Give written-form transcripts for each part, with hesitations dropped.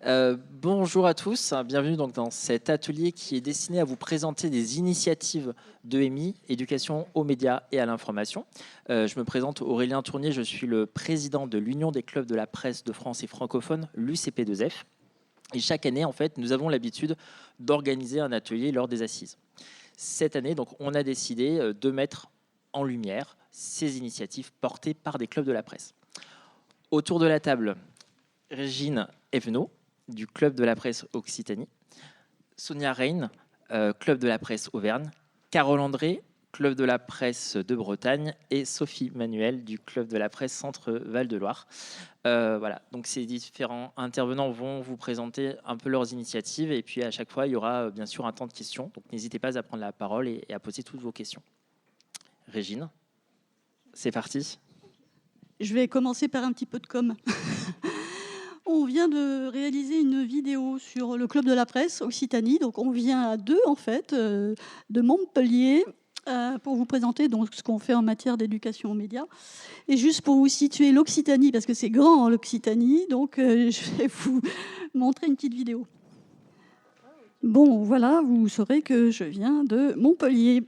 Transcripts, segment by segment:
Bonjour à tous, bienvenue donc dans cet atelier qui est destiné à vous présenter des initiatives d'EMI, éducation aux médias et à l'information. Je me présente Aurélien Tournier, je suis le président de l'Union des clubs de la presse de France et francophone, l'UCP2F. Et chaque année, en fait, nous avons l'habitude d'organiser un atelier lors des assises. Cette année, donc, on a décidé de mettre en lumière ces initiatives portées par des clubs de la presse. Autour de la table, Régine Evenot, du Club de la presse Occitanie, Sonia Reine, Club de la presse Auvergne, Carole André, Club de la presse de Bretagne, et Sophie Manuel, du Club de la presse Centre-Val de Loire. Voilà, donc ces différents intervenants vont vous présenter un peu leurs initiatives, et puis à chaque fois, il y aura bien sûr un temps de questions, donc n'hésitez pas à prendre la parole et à poser toutes vos questions. Régine, c'est parti. Je vais commencer par un petit peu de com'. On vient de réaliser une vidéo sur le Club de la presse Occitanie. Donc on vient à deux en fait, de Montpellier, pour vous présenter donc ce qu'on fait en matière d'éducation aux médias. Et juste pour vous situer l'Occitanie, parce que c'est grand l'Occitanie, donc je vais vous montrer une petite vidéo. Bon, voilà, vous saurez que je viens de Montpellier.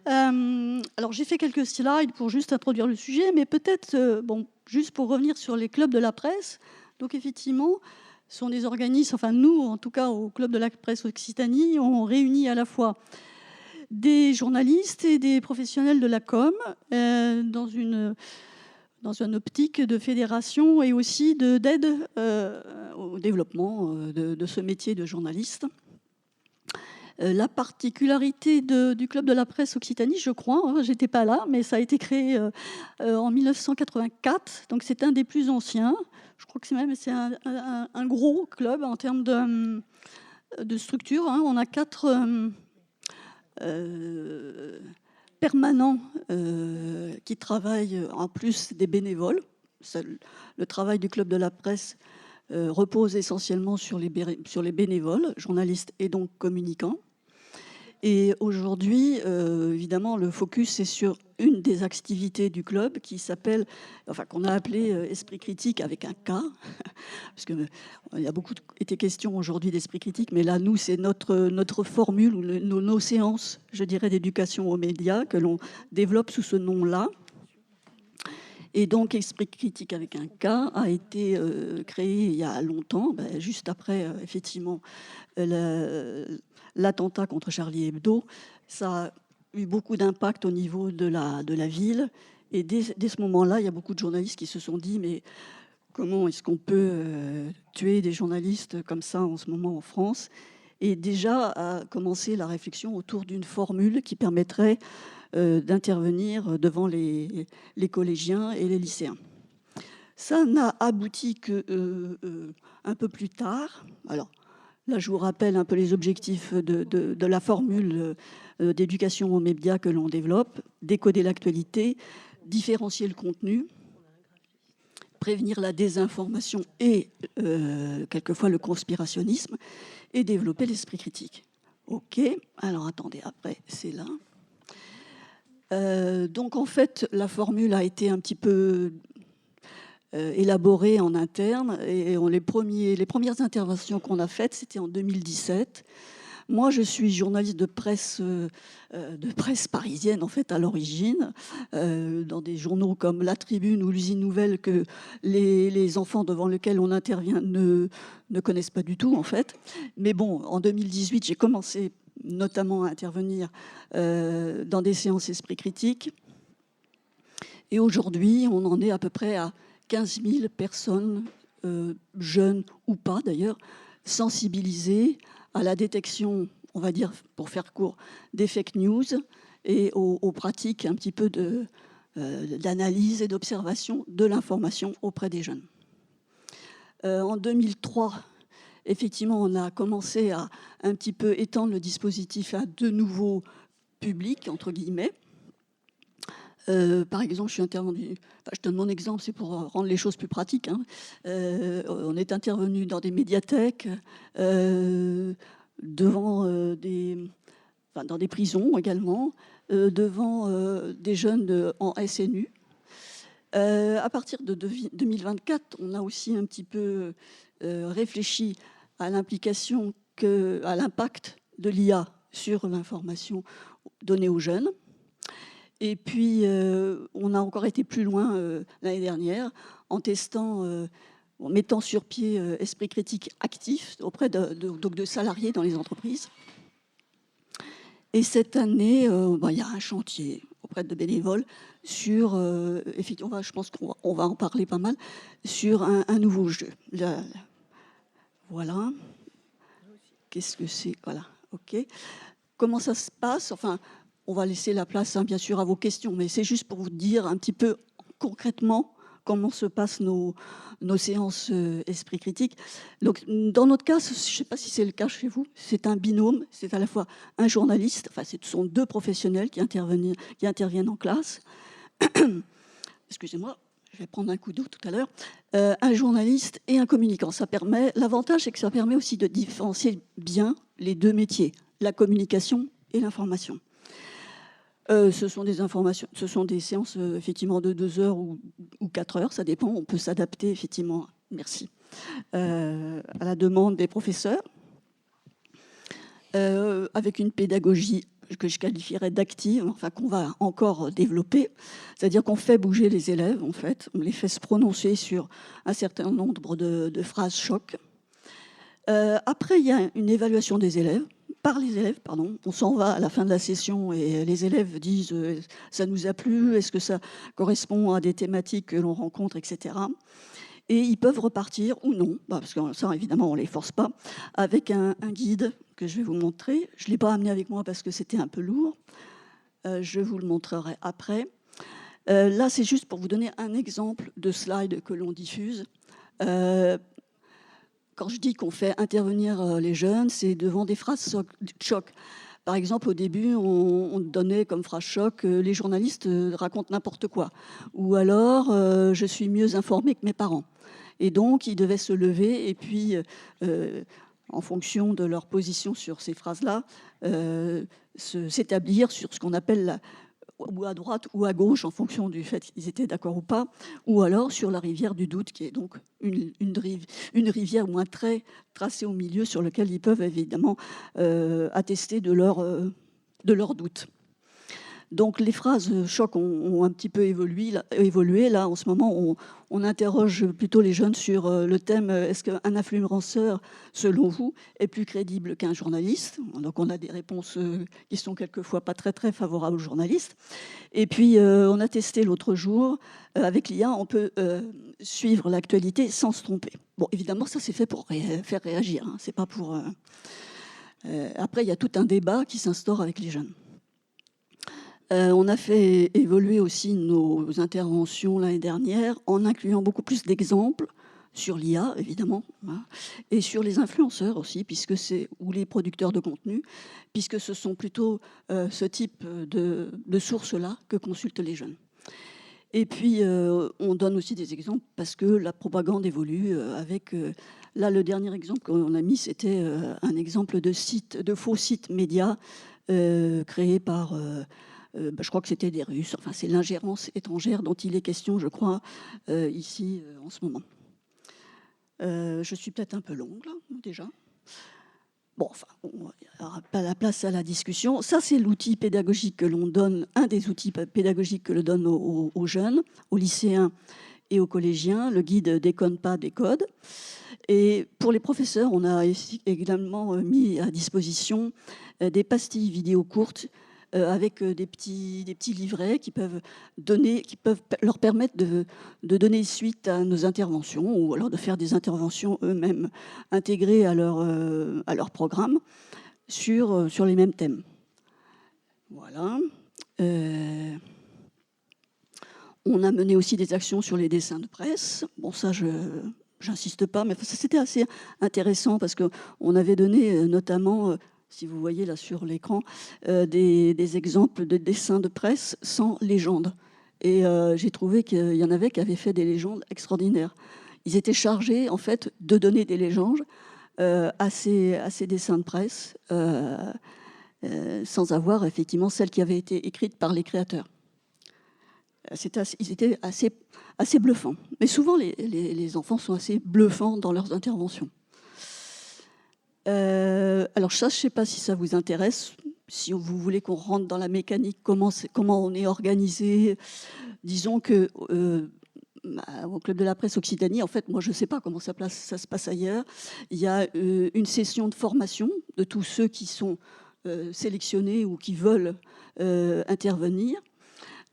Alors j'ai fait quelques slides pour juste introduire le sujet, mais peut-être, juste pour revenir sur les clubs de la presse. Donc effectivement, ce sont des organismes, enfin nous, en tout cas au Club de la presse Occitanie, on réunit à la fois des journalistes et des professionnels de la com dans une optique de fédération et aussi d'aide au développement de ce métier de journaliste. La particularité du Club de la presse Occitanie, je crois, j'étais pas là, mais ça a été créé en 1984, donc c'est un des plus anciens. Je crois que c'est un gros club en termes de structure. On a 4 permanents qui travaillent en plus des bénévoles. Le travail du Club de la presse repose essentiellement sur les bénévoles, journalistes et donc communicants. Et aujourd'hui, évidemment, le focus est sur une des activités du club qu'on a appelé Esprit critique avec un K, parce qu'il y a beaucoup été question aujourd'hui d'esprit critique, mais là, nous, c'est notre formule, ou nos séances, je dirais, d'éducation aux médias que l'on développe sous ce nom-là. Et donc, Esprit critique avec un K a été créé il y a longtemps, juste après, effectivement, l'attentat contre Charlie Hebdo. Ça a eu beaucoup d'impact au niveau de la ville. Et dès ce moment-là, il y a beaucoup de journalistes qui se sont dit « Mais comment est-ce qu'on peut tuer des journalistes comme ça en ce moment en France ?» Et déjà a commencé la réflexion autour d'une formule qui permettrait d'intervenir devant les collégiens et les lycéens. Ça n'a abouti qu'un peu plus tard. Alors là, je vous rappelle un peu les objectifs de la formule d'éducation aux médias que l'on développe: décoder l'actualité, différencier le contenu, prévenir la désinformation et quelquefois le conspirationnisme, et développer l'esprit critique. Ok, alors attendez, après c'est là. Donc en fait, la formule a été un petit peu élaborée en interne, et les premières interventions qu'on a faites, c'était en 2017. Moi, je suis journaliste de presse parisienne, en fait, à l'origine, dans des journaux comme La Tribune ou l'Usine Nouvelle, que les enfants devant lesquels on intervient ne connaissent pas du tout, en fait. Mais bon, en 2018, j'ai commencé notamment à intervenir dans des séances Esprit critique. Et aujourd'hui, on en est à peu près à 15 000 personnes, jeunes ou pas d'ailleurs, sensibilisées à la détection, on va dire, pour faire court, des fake news et aux pratiques un petit peu d'analyse et d'observation de l'information auprès des jeunes. En 2003, effectivement, on a commencé à un petit peu étendre le dispositif à de nouveaux publics, entre guillemets. Par exemple, je donne mon exemple, c'est pour rendre les choses plus pratiques. On est intervenu dans des médiathèques, dans des prisons également, devant des jeunes en SNU. À partir de 2024, on a aussi un petit peu réfléchi à l'implication, à l'impact de l'IA sur l'information donnée aux jeunes. Et puis, on a encore été plus loin l'année dernière en testant, en mettant sur pied Esprit Critique actif auprès donc de salariés dans les entreprises. Et cette année, il y a un chantier auprès de bénévoles sur, effectivement, je pense qu'on va en parler pas mal, sur un nouveau jeu. Voilà. Qu'est-ce que c'est? Voilà, ok. Comment ça se passe? Enfin, on va laisser la place, bien sûr, à vos questions, mais c'est juste pour vous dire un petit peu concrètement comment se passent nos séances Esprit Critique. Donc, dans notre cas, je ne sais pas si c'est le cas chez vous, c'est un binôme, c'est à la fois un journaliste, enfin, ce sont deux professionnels qui interviennent en classe. Excusez-moi, je vais prendre un coup d'eau tout à l'heure. Un journaliste et un communicant. L'avantage, c'est que ça permet aussi de différencier bien les deux métiers, la communication et l'information. Ce sont des séances effectivement de 2 heures ou 4 heures, ça dépend. On peut s'adapter effectivement, merci, à la demande des professeurs, avec une pédagogie que je qualifierais d'active, enfin qu'on va encore développer, c'est-à-dire qu'on fait bouger les élèves, en fait, on les fait se prononcer sur un certain nombre de phrases chocs. Après, il y a une évaluation des élèves. Par les élèves, pardon. On s'en va à la fin de la session et les élèves disent ça nous a plu, est-ce que ça correspond à des thématiques que l'on rencontre, etc. Et ils peuvent repartir ou non, parce que ça, évidemment, on ne les force pas, avec un guide que je vais vous montrer. Je ne l'ai pas amené avec moi parce que c'était un peu lourd. Je vous le montrerai après. Là, c'est juste pour vous donner un exemple de slide que l'on diffuse. Quand je dis qu'on fait intervenir les jeunes, c'est devant des phrases choc. Par exemple, au début, on donnait comme phrase choc les journalistes racontent n'importe quoi. Ou alors, je suis mieux informé que mes parents. Et donc, ils devaient se lever et puis, en fonction de leur position sur ces phrases-là, s'établir sur ce qu'on appelle ou à droite ou à gauche, en fonction du fait qu'ils étaient d'accord ou pas, ou alors sur la rivière du doute, qui est donc une rivière ou un trait tracé au milieu sur lequel ils peuvent évidemment attester de leur doute. Donc les phrases choc ont un petit peu évolué. Là, en ce moment, on interroge plutôt les jeunes sur le thème est-ce qu'un influenceur, selon vous, est plus crédible qu'un journaliste? Donc on a des réponses qui sont quelquefois pas très très favorables aux journalistes. Et puis on a testé l'autre jour avec l'IA, on peut suivre l'actualité sans se tromper. Bon, évidemment, ça c'est fait pour faire réagir. Hein. C'est pas pour. Après, il y a tout un débat qui s'instaure avec les jeunes. On a fait évoluer aussi nos interventions l'année dernière en incluant beaucoup plus d'exemples sur l'IA, évidemment, hein, et sur les influenceurs aussi, ou les producteurs de contenu, puisque ce sont plutôt ce type de sources-là que consultent les jeunes. Et puis, on donne aussi des exemples parce que la propagande évolue avec... là, le dernier exemple qu'on a mis, c'était un exemple de faux sites médias créés par... je crois que c'était des Russes. Enfin, c'est l'ingérence étrangère dont il est question, je crois, ici, en ce moment. Je suis peut-être un peu longue, là, déjà. Bon, enfin, il n'y aura pas la place à la discussion. Ça, c'est l'outil pédagogique que l'on donne, un des outils pédagogiques que l'on donne aux jeunes, aux lycéens et aux collégiens, le guide Déconne pas, décode. Et pour les professeurs, on a également mis à disposition des pastilles vidéo courtes avec des petits livrets qui peuvent leur permettre de donner suite à nos interventions ou alors de faire des interventions eux-mêmes intégrées à leur programme sur les mêmes thèmes. Voilà. On a mené aussi des actions sur les dessins de presse. Bon, ça, j'insiste pas, mais c'était assez intéressant parce qu'on avait donné notamment... si vous voyez là sur l'écran, des exemples de dessins de presse sans légende. Et j'ai trouvé qu'il y en avait qui avaient fait des légendes extraordinaires. Ils étaient chargés, en fait, de donner des légendes à ces dessins de presse, sans avoir, effectivement, celles qui avaient été écrites par les créateurs. Ils étaient assez bluffants. Mais souvent, les enfants sont assez bluffants dans leurs interventions. Alors ça, je ne sais pas si ça vous intéresse. Si vous voulez qu'on rentre dans la mécanique, comment on est organisé. Disons que au Club de la Presse Occitanie, en fait, moi, je ne sais pas comment ça se passe ailleurs. Il y a une session de formation de tous ceux qui sont sélectionnés ou qui veulent intervenir.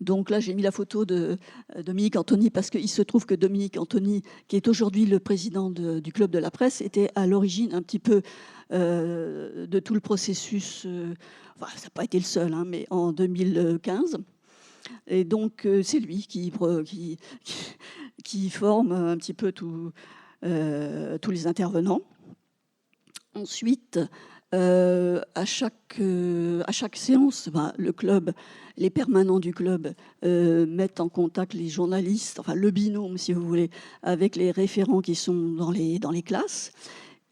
Donc là, j'ai mis la photo de Dominique Antony parce qu'il se trouve que Dominique Antony, qui est aujourd'hui le président du Club de la Presse, était à l'origine un petit peu de tout le processus. Enfin, ça n'a pas été le seul, hein, mais en 2015. Et donc, c'est lui qui forme un petit peu tous les intervenants. Ensuite, à chaque séance, le club, les permanents du club mettent en contact les journalistes, enfin le binôme, si vous voulez, avec les référents qui sont dans les classes.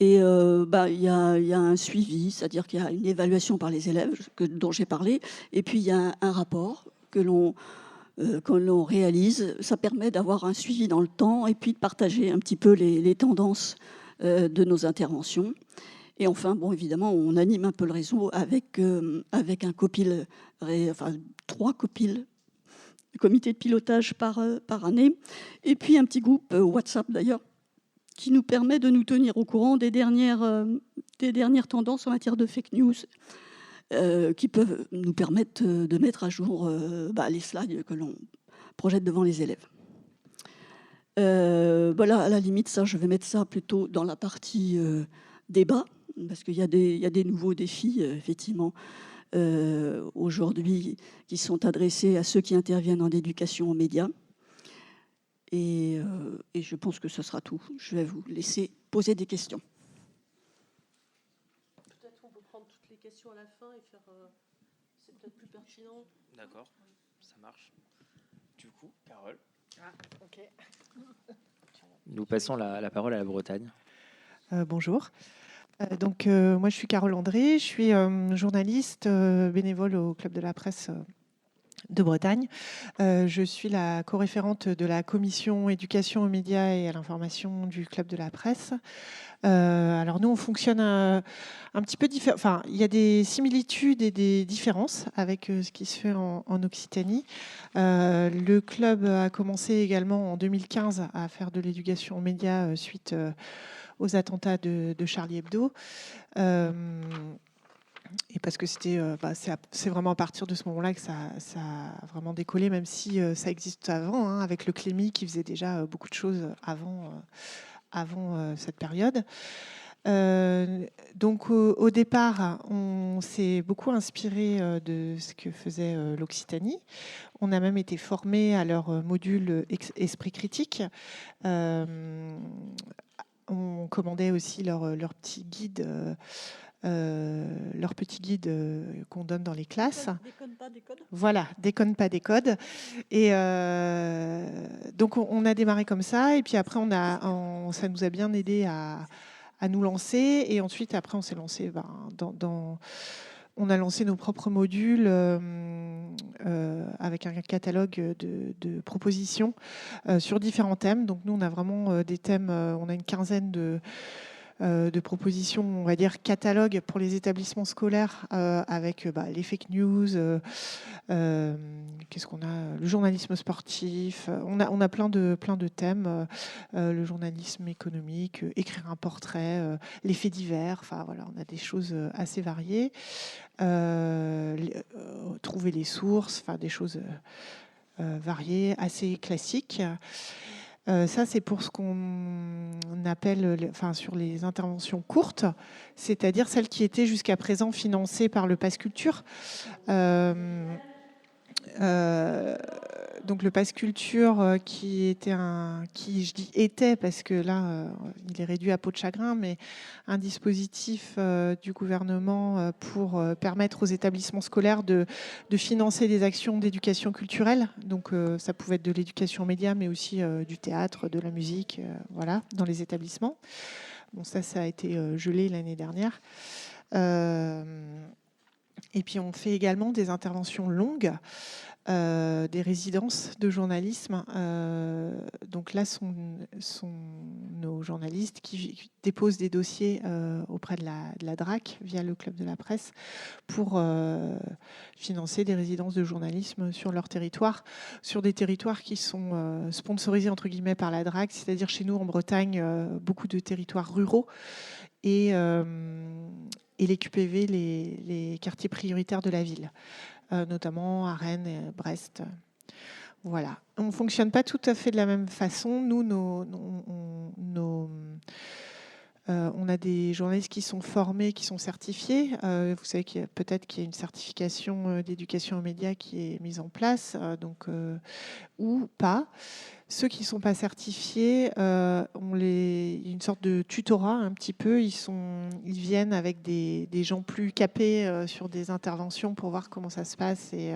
Et il y a un suivi, c'est-à-dire qu'il y a une évaluation par les élèves dont j'ai parlé, et puis il y a un rapport que l'on réalise. Ça permet d'avoir un suivi dans le temps et puis de partager un petit peu les tendances de nos interventions. Et enfin, bon, évidemment, on anime un peu le réseau avec un copil, enfin 3 copils, comité de pilotage par année, et puis un petit groupe WhatsApp d'ailleurs, qui nous permet de nous tenir au courant des dernières tendances en matière de fake news, qui peuvent nous permettre de mettre à jour les slides que l'on projette devant les élèves. Voilà, à la limite, ça, je vais mettre ça plutôt dans la partie débat, parce qu'il y a des nouveaux défis, effectivement, aujourd'hui, qui sont adressés à ceux qui interviennent en éducation aux médias. Et je pense que ce sera tout. Je vais vous laisser poser des questions. Peut-être on peut prendre toutes les questions à la fin et faire... c'est peut-être plus pertinent. D'accord, ça marche. Du coup, Carole. Ah, ok. Nous passons la parole à la Bretagne. Bonjour. Moi, je suis Carole André, je suis journaliste bénévole au Club de la Presse de Bretagne. Je suis la co-référente de la commission éducation aux médias et à l'information du Club de la Presse. Alors nous, on fonctionne un petit peu différent. Enfin, il y a des similitudes et des différences avec ce qui se fait en Occitanie. Le club a commencé également en 2015 à faire de l'éducation aux médias suite aux attentats de Charlie Hebdo. Et parce que c'est vraiment à partir de ce moment-là que ça a vraiment décollé, même si ça existe avant, hein, avec le Clémy qui faisait déjà beaucoup de choses avant cette période. Donc au départ, on s'est beaucoup inspiré de ce que faisait l'Occitanie. On a même été formé à leur module Esprit critique. On commandait aussi leur petit guide. Leur petit guide qu'on donne dans les classes. Déconne pas, décode. Voilà, déconne pas, décode. Et donc on a démarré comme ça, et puis après ça nous a bien aidé à nous lancer, et ensuite après on s'est lancé on a lancé nos propres modules avec un catalogue de propositions sur différents thèmes. Donc nous on a vraiment des thèmes, on a une quinzaine de propositions, on va dire catalogue pour les établissements scolaires avec les fake news, qu'est-ce qu'on a, le journalisme sportif, on a plein de thèmes, le journalisme économique, écrire un portrait, les faits divers, enfin voilà, on a des choses assez variées, trouver les sources, enfin des choses variées, assez classiques. Ça, c'est pour ce qu'on appelle, sur les interventions courtes, c'est-à-dire celles qui étaient jusqu'à présent financées par le Pass Culture. Donc le Pass Culture qui je dis était parce que là il est réduit à peau de chagrin, mais un dispositif du gouvernement pour permettre aux établissements scolaires de financer des actions d'éducation culturelle. Donc ça pouvait être de l'éducation aux médias, mais aussi du théâtre, de la musique, voilà, dans les établissements. Bon, ça a été gelé l'année dernière. Et puis on fait également des interventions longues, des résidences de journalisme. Donc là, sont nos journalistes qui déposent des dossiers auprès de la DRAC via le Club de la Presse pour financer des résidences de journalisme sur leur territoire, sur des territoires qui sont sponsorisés entre guillemets par la DRAC, c'est-à-dire chez nous en Bretagne, beaucoup de territoires ruraux et les QPV, les quartiers prioritaires de la ville, notamment à Rennes et Brest. Voilà. On ne fonctionne pas tout à fait de la même façon. Nous, on a des journalistes qui sont formés, qui sont certifiés. Vous savez peut-être qu'il y a une certification d'éducation aux médias qui est mise en place, ou pas. Ceux qui ne sont pas certifiés, il y a une sorte de tutorat un petit peu. Ils viennent avec des gens plus capés sur des interventions pour voir comment ça se passe et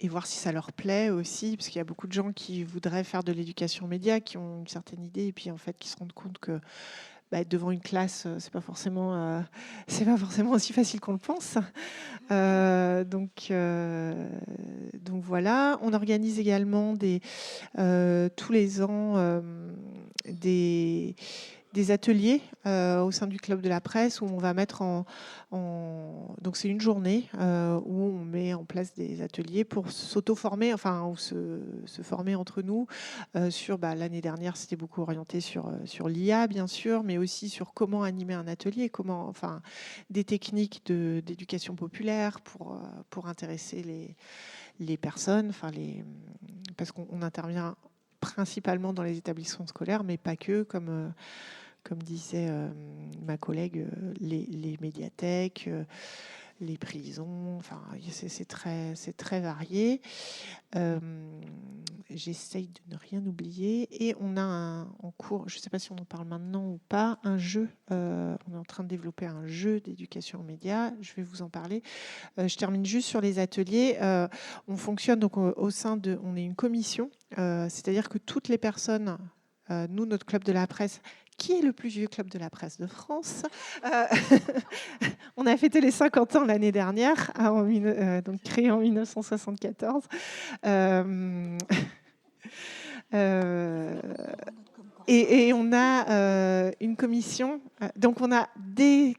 voir si ça leur plaît aussi, parce qu'il y a beaucoup de gens qui voudraient faire de l'éducation média, qui ont une certaine idée, et puis en fait qui se rendent compte que être devant une classe, c'est pas forcément aussi facile qu'on le pense. Donc voilà. On organise également tous les ans des ateliers au sein du Club de la Presse où on va mettre donc c'est une journée où on met en place des ateliers pour s'auto-former, ou se former entre nous sur l'année dernière c'était beaucoup orienté sur l'IA bien sûr, mais aussi sur comment animer un atelier, des techniques d'éducation populaire pour intéresser les personnes, parce qu'on intervient principalement dans les établissements scolaires, mais pas que, comme disait ma collègue, les médiathèques, les prisons, c'est très varié. J'essaye de ne rien oublier. Et on a en cours, je ne sais pas si on en parle maintenant ou pas, un jeu. On est en train de développer un jeu d'éducation aux médias. Je vais vous en parler. Je termine juste sur les ateliers. On fonctionne donc au sein de... On est une commission, c'est-à-dire que toutes les personnes... nous, notre Club de la Presse, qui est le plus vieux club de la presse de France. On a fêté les 50 ans l'année dernière, donc créé en 1974. Et on a une commission, donc on a des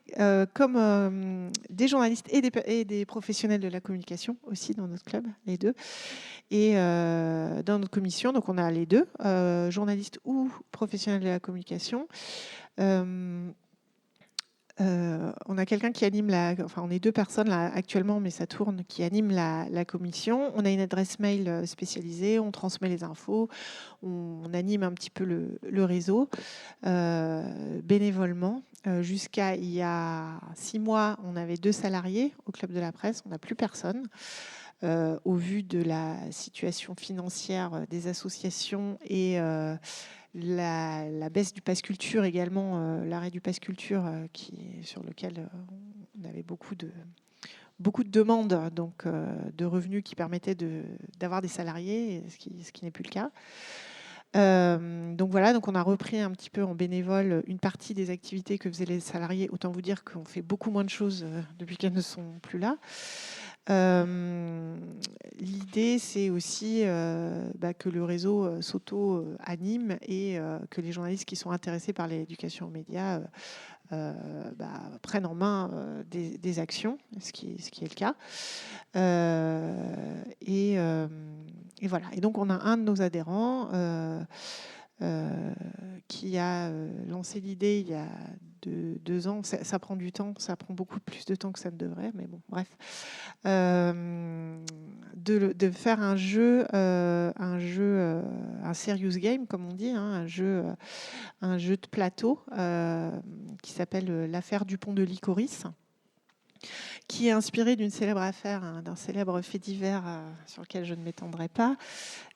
journalistes et des professionnels de la communication aussi dans notre club, les deux. Et dans notre commission, donc on a les deux, journalistes ou professionnels de la communication. On a quelqu'un qui anime on est deux personnes là actuellement, mais ça tourne, qui anime la commission. On a une adresse mail spécialisée, on transmet les infos, on anime un petit peu le réseau bénévolement. Jusqu'à il y a 6 mois, on avait 2 salariés au Club de la Presse, on n'a plus personne. Au vu de la situation financière des associations et la baisse du pass culture également, l'arrêt du pass culture sur lequel on avait beaucoup de demandes, donc de revenus qui permettaient d'avoir des salariés, ce qui n'est plus le cas. Donc voilà, donc on a repris un petit peu en bénévole une partie des activités que faisaient les salariés. Autant vous dire qu'on fait beaucoup moins de choses depuis qu'elles ne sont plus là. L'idée, c'est aussi que le réseau s'auto-anime et que les journalistes qui sont intéressés par l'éducation aux médias prennent en main des actions, ce qui est le cas. Et voilà. Et donc, on a un de nos adhérents qui a lancé l'idée il y a 2 ans. Ça prend du temps, ça prend beaucoup plus de temps que ça ne devrait, mais bon, bref. De faire un jeu, un serious game, comme on dit, hein, un jeu de plateau qui s'appelle l'affaire Dupont de Licoris, qui est inspiré d'une célèbre affaire, d'un célèbre fait divers sur lequel je ne m'étendrai pas,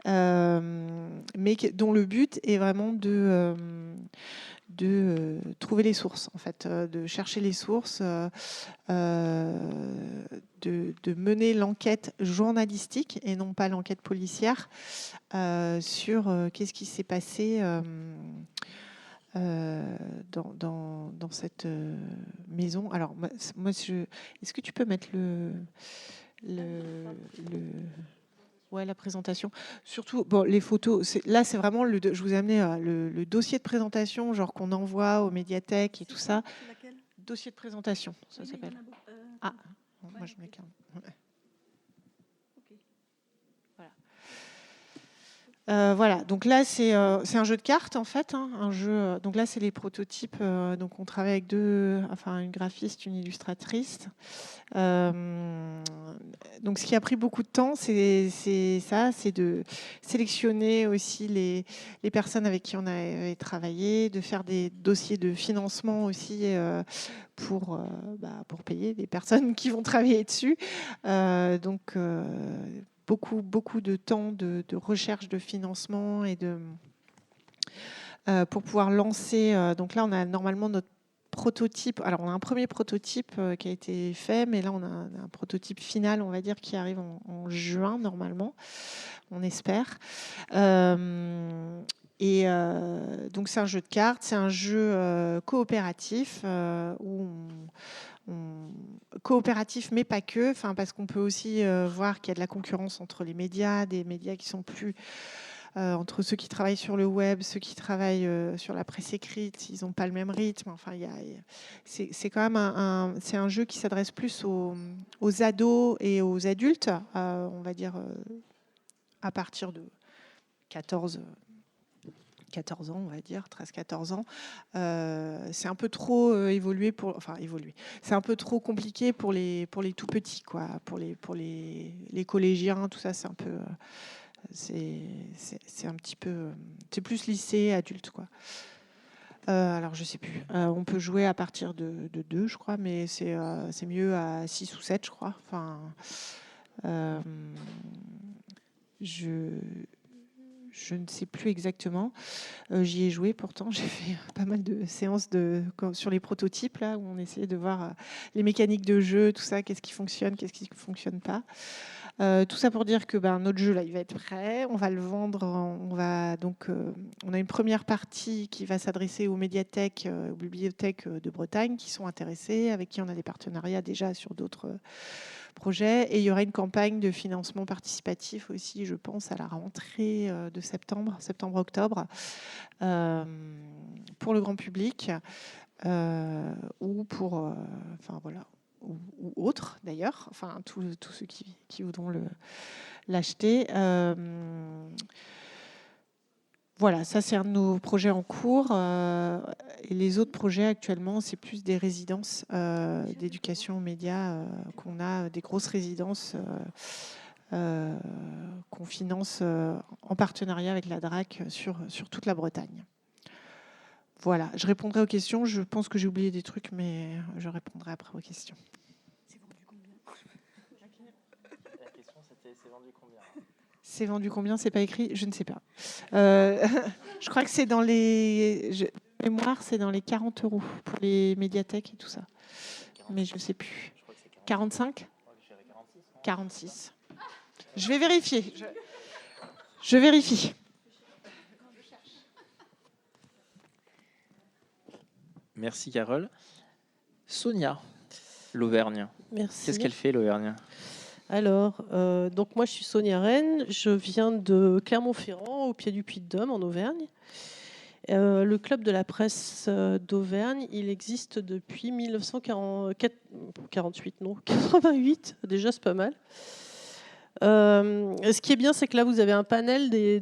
mais dont le but est vraiment de trouver les sources, en fait, de chercher les sources, de mener l'enquête journalistique et non pas l'enquête policière sur qu'est-ce qui s'est passé dans cette maison. Alors, moi est-ce que tu peux mettre ouais, la présentation. Surtout, bon, les photos, là, c'est vraiment, je vous ai amené le dossier de présentation, genre qu'on envoie aux médiathèques et tout ça. C'est laquelle? Dossier de présentation, ça s'appelle. Ah, moi, je n'en ai qu'un. Ouais. Voilà, donc là c'est un jeu de cartes en fait, hein, un jeu. Donc là c'est les prototypes. Donc on travaille avec une graphiste, une illustratrice. Donc ce qui a pris beaucoup de temps, c'est de sélectionner aussi les personnes avec qui on a travaillé, de faire des dossiers de financement aussi pour payer les personnes qui vont travailler dessus. Beaucoup de temps de recherche de financement et pour pouvoir lancer. Donc là, on a normalement notre prototype. Alors, on a un premier prototype qui a été fait, mais là, on a un prototype final, on va dire, qui arrive en juin, normalement, on espère. Donc, c'est un jeu de cartes, c'est un jeu coopératif où coopératif, mais pas que, parce qu'on peut aussi voir qu'il y a de la concurrence entre les médias, des médias qui sont plus entre ceux qui travaillent sur le web, ceux qui travaillent sur la presse écrite, ils n'ont pas le même rythme. Enfin, c'est quand même c'est un jeu qui s'adresse plus aux ados et aux adultes, on va dire à partir de 14 ans, on va dire, 13-14 ans. C'est un peu trop évolué c'est un peu trop compliqué pour les tout petits, quoi. Pour les collégiens, tout ça, c'est un peu... c'est un petit peu... c'est plus lycée, adulte, quoi. Alors, je sais plus. On peut jouer à partir de 2, je crois, mais c'est mieux à 6 ou 7, je crois. Enfin... Je ne sais plus exactement. J'y ai joué pourtant. J'ai fait pas mal de séances sur les prototypes, là, où on essayait de voir les mécaniques de jeu, tout ça, qu'est-ce qui fonctionne, qu'est-ce qui ne fonctionne pas. Tout ça pour dire que notre jeu, là, il va être prêt. On va le vendre. On a une première partie qui va s'adresser aux médiathèques, aux bibliothèques de Bretagne qui sont intéressées, avec qui on a des partenariats déjà sur d'autres projet. Et il y aura une campagne de financement participatif aussi, je pense, à la rentrée de septembre-octobre, pour le grand public, ou pour, ou autres d'ailleurs, tous ceux qui voudront l'acheter. Voilà, ça c'est un de nos projets en cours. Et les autres projets actuellement, c'est plus des résidences d'éducation aux médias qu'on a, des grosses résidences qu'on finance en partenariat avec la DRAC sur toute la Bretagne. Voilà, je répondrai aux questions. Je pense que j'ai oublié des trucs, mais je répondrai après aux questions. C'est vendu combien ? La question, c'était c'est vendu combien ? C'est vendu combien? C'est pas écrit? Je ne sais pas. Je crois que c'est dans les... mémoire, c'est dans les 40 € pour les médiathèques et tout ça. Mais je ne sais plus. 45? 46. Je vais vérifier. Je vérifie. Merci Carole. Sonia, l'Auvergne. Merci. Qu'est-ce qu'elle fait, l'Auvergne ? Alors, donc moi je suis Sonia Rennes, je viens de Clermont-Ferrand, au pied du Puy-de-Dôme, en Auvergne. Le club de la presse d'Auvergne, il existe depuis 88, déjà c'est pas mal. Ce qui est bien, c'est que là vous avez un panel des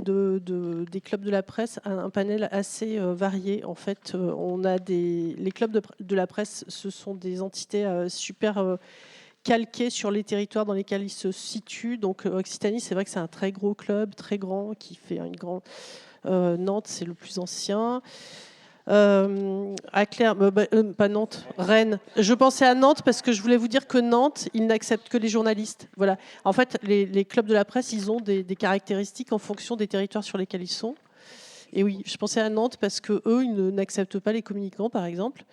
clubs de la presse, un panel assez varié. En fait, les clubs de la presse, ce sont des entités super calqués sur les territoires dans lesquels ils se situent. Donc Occitanie, c'est vrai que c'est un très gros club, très grand, qui fait une grande... Nantes, c'est le plus ancien. À pas Nantes, Rennes. Je pensais à Nantes parce que je voulais vous dire que Nantes, ils n'acceptent que les journalistes. Voilà. En fait, les clubs de la presse, ils ont des caractéristiques en fonction des territoires sur lesquels ils sont. Et oui, je pensais à Nantes parce que eux, ils n'acceptent pas les communicants, par exemple.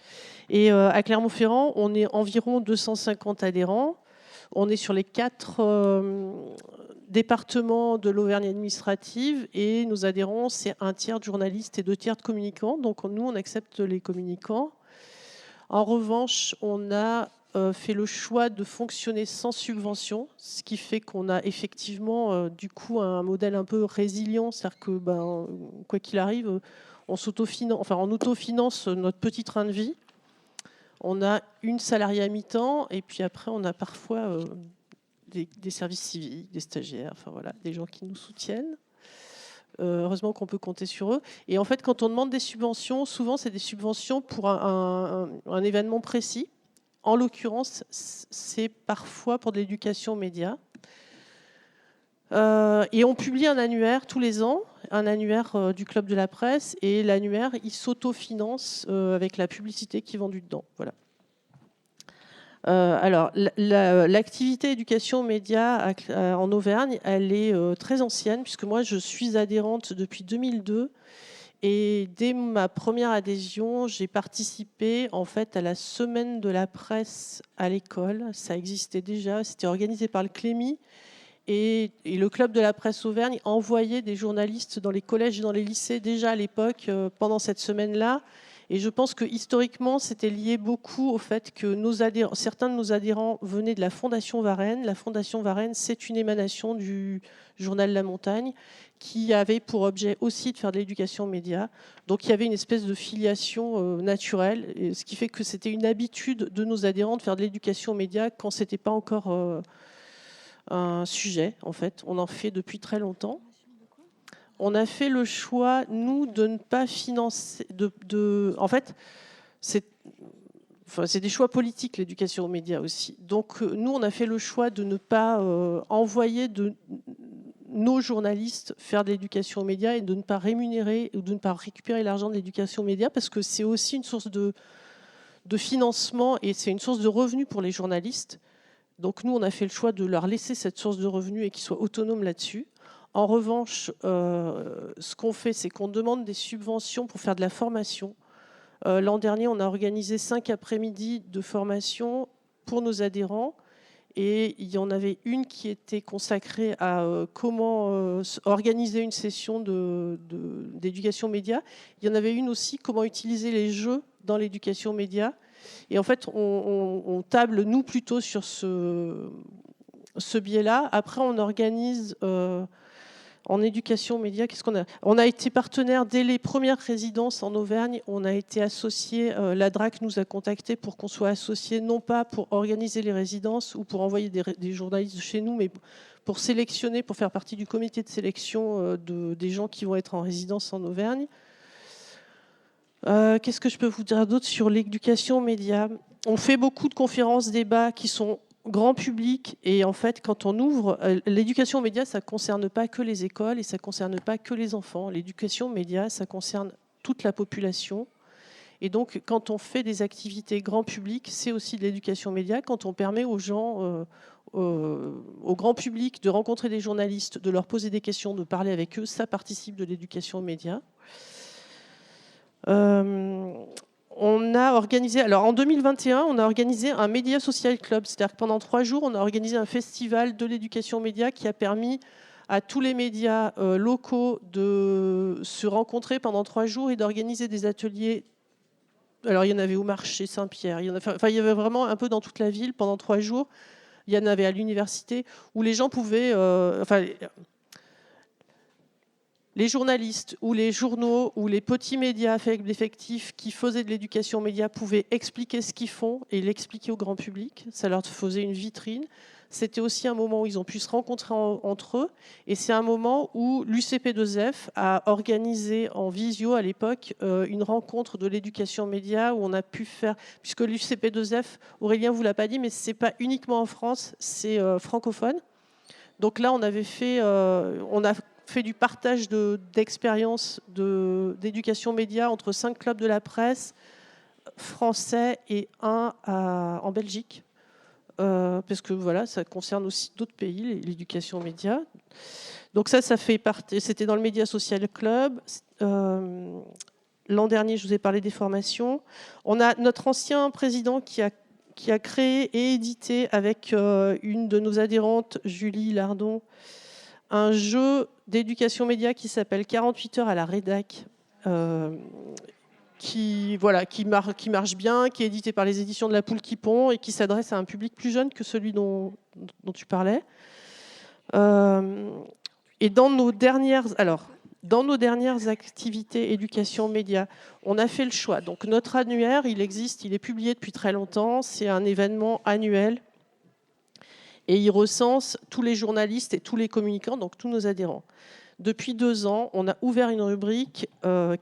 Et à Clermont-Ferrand, on est environ 250 adhérents. On est sur les 4 département de l'Auvergne administrative et nos adhérents, c'est 1/3 de journalistes et 2/3 de communicants. Donc nous, on accepte les communicants. En revanche, on a fait le choix de fonctionner sans subvention, ce qui fait qu'on a effectivement du coup un modèle un peu résilient, c'est-à-dire que quoi qu'il arrive, on autofinance notre petit train de vie. On a une salariée à mi-temps et puis après on a parfois des services civiques, des stagiaires, enfin voilà, des gens qui nous soutiennent. Heureusement qu'on peut compter sur eux. Et en fait, quand on demande des subventions, souvent c'est des subventions pour un événement précis. En l'occurrence, c'est parfois pour de l'éducation média. Et on publie un annuaire tous les ans, un annuaire du Club de la Presse. Et l'annuaire, il s'autofinance avec la publicité qui est vendue dedans. Voilà. Alors, l'activité éducation média en Auvergne, elle est très ancienne, puisque moi, je suis adhérente depuis 2002. Et dès ma première adhésion, j'ai participé en fait à la semaine de la presse à l'école. Ça existait déjà, c'était organisé par le Clémy. Et le Club de la Presse Auvergne envoyait des journalistes dans les collèges et dans les lycées déjà à l'époque, pendant cette semaine-là. Et je pense que historiquement, c'était lié beaucoup au fait que certains de nos adhérents venaient de la Fondation Varenne. La Fondation Varenne, c'est une émanation du journal La Montagne, qui avait pour objet aussi de faire de l'éducation média. Donc il y avait une espèce de filiation naturelle, ce qui fait que c'était une habitude de nos adhérents de faire de l'éducation média quand ce n'était pas encore un sujet, en fait. On en fait depuis très longtemps. On a fait le choix, nous, de ne pas financer... En fait, c'est des choix politiques, l'éducation aux médias aussi. Donc, nous, on a fait le choix de ne pas envoyer nos journalistes faire de l'éducation aux médias et de ne pas rémunérer ou de ne pas récupérer l'argent de l'éducation aux médias, parce que c'est aussi une source de financement et c'est une source de revenus pour les journalistes. Donc, nous, on a fait le choix de leur laisser cette source de revenus et qu'ils soient autonomes là-dessus. En revanche, ce qu'on fait, c'est qu'on demande des subventions pour faire de la formation. L'an dernier, on a organisé 5 après-midi de formation pour nos adhérents. Et il y en avait une qui était consacrée à comment organiser une session d'éducation média. Il y en avait une aussi, comment utiliser les jeux dans l'éducation média. Et en fait, on table, nous, plutôt sur ce biais-là. Après, on organise... en éducation média, qu'est-ce qu'on a ? On a été partenaire dès les premières résidences en Auvergne. On a été associé. La DRAC nous a contactés pour qu'on soit associé, non pas pour organiser les résidences ou pour envoyer des journalistes chez nous, mais pour sélectionner, pour faire partie du comité de sélection des gens qui vont être en résidence en Auvergne. Qu'est-ce que je peux vous dire d'autre sur l'éducation média ? On fait beaucoup de conférences, débats qui sont grand public, et en fait, quand on ouvre, l'éducation aux médias, ça ne concerne pas que les écoles et ça ne concerne pas que les enfants. L'éducation aux médias, ça concerne toute la population. Et donc, quand on fait des activités grand public, c'est aussi de l'éducation aux médias. Quand on permet aux gens, au grand public, de rencontrer des journalistes, de leur poser des questions, de parler avec eux, ça participe de l'éducation aux médias. On a organisé, alors en 2021, on a organisé un Média Social Club, c'est-à-dire que pendant 3 jours, on a organisé un festival de l'éducation aux médias qui a permis à tous les médias locaux de se rencontrer pendant 3 jours et d'organiser des ateliers. Alors il y en avait au marché Saint-Pierre, il y avait vraiment un peu dans toute la ville pendant 3 jours. Il y en avait à l'université où les gens pouvaient... les journalistes ou les journaux ou les petits médias effectifs qui faisaient de l'éducation aux médias pouvaient expliquer ce qu'ils font et l'expliquer au grand public. Ça leur faisait une vitrine. C'était aussi un moment où ils ont pu se rencontrer entre eux. Et c'est un moment où l'UCP2F a organisé en visio à l'époque une rencontre de l'éducation aux médias où on a pu faire... Puisque l'UCP2F, Aurélien ne vous l'a pas dit, mais ce n'est pas uniquement en France, c'est francophone. Donc là, on avait fait... on a fait du partage d'expériences d'éducation média entre 5 clubs de la presse français et un en Belgique. Parce que voilà, ça concerne aussi d'autres pays, l'éducation média. Donc ça fait partie. C'était dans le Média Social Club. L'an dernier, je vous ai parlé des formations. On a notre ancien président qui a créé et édité avec une de nos adhérentes, Julie Lardon, un jeu d'éducation média qui s'appelle 48 heures à la rédac, qui marche bien, qui est édité par les éditions de La Poule qui pond et qui s'adresse à un public plus jeune que celui dont tu parlais. Et dans nos dernières activités éducation média, on a fait le choix. Donc notre annuaire, il existe, il est publié depuis très longtemps. C'est un événement annuel et il recense tous les journalistes et tous les communicants, donc tous nos adhérents. Depuis 2 ans, on a ouvert une rubrique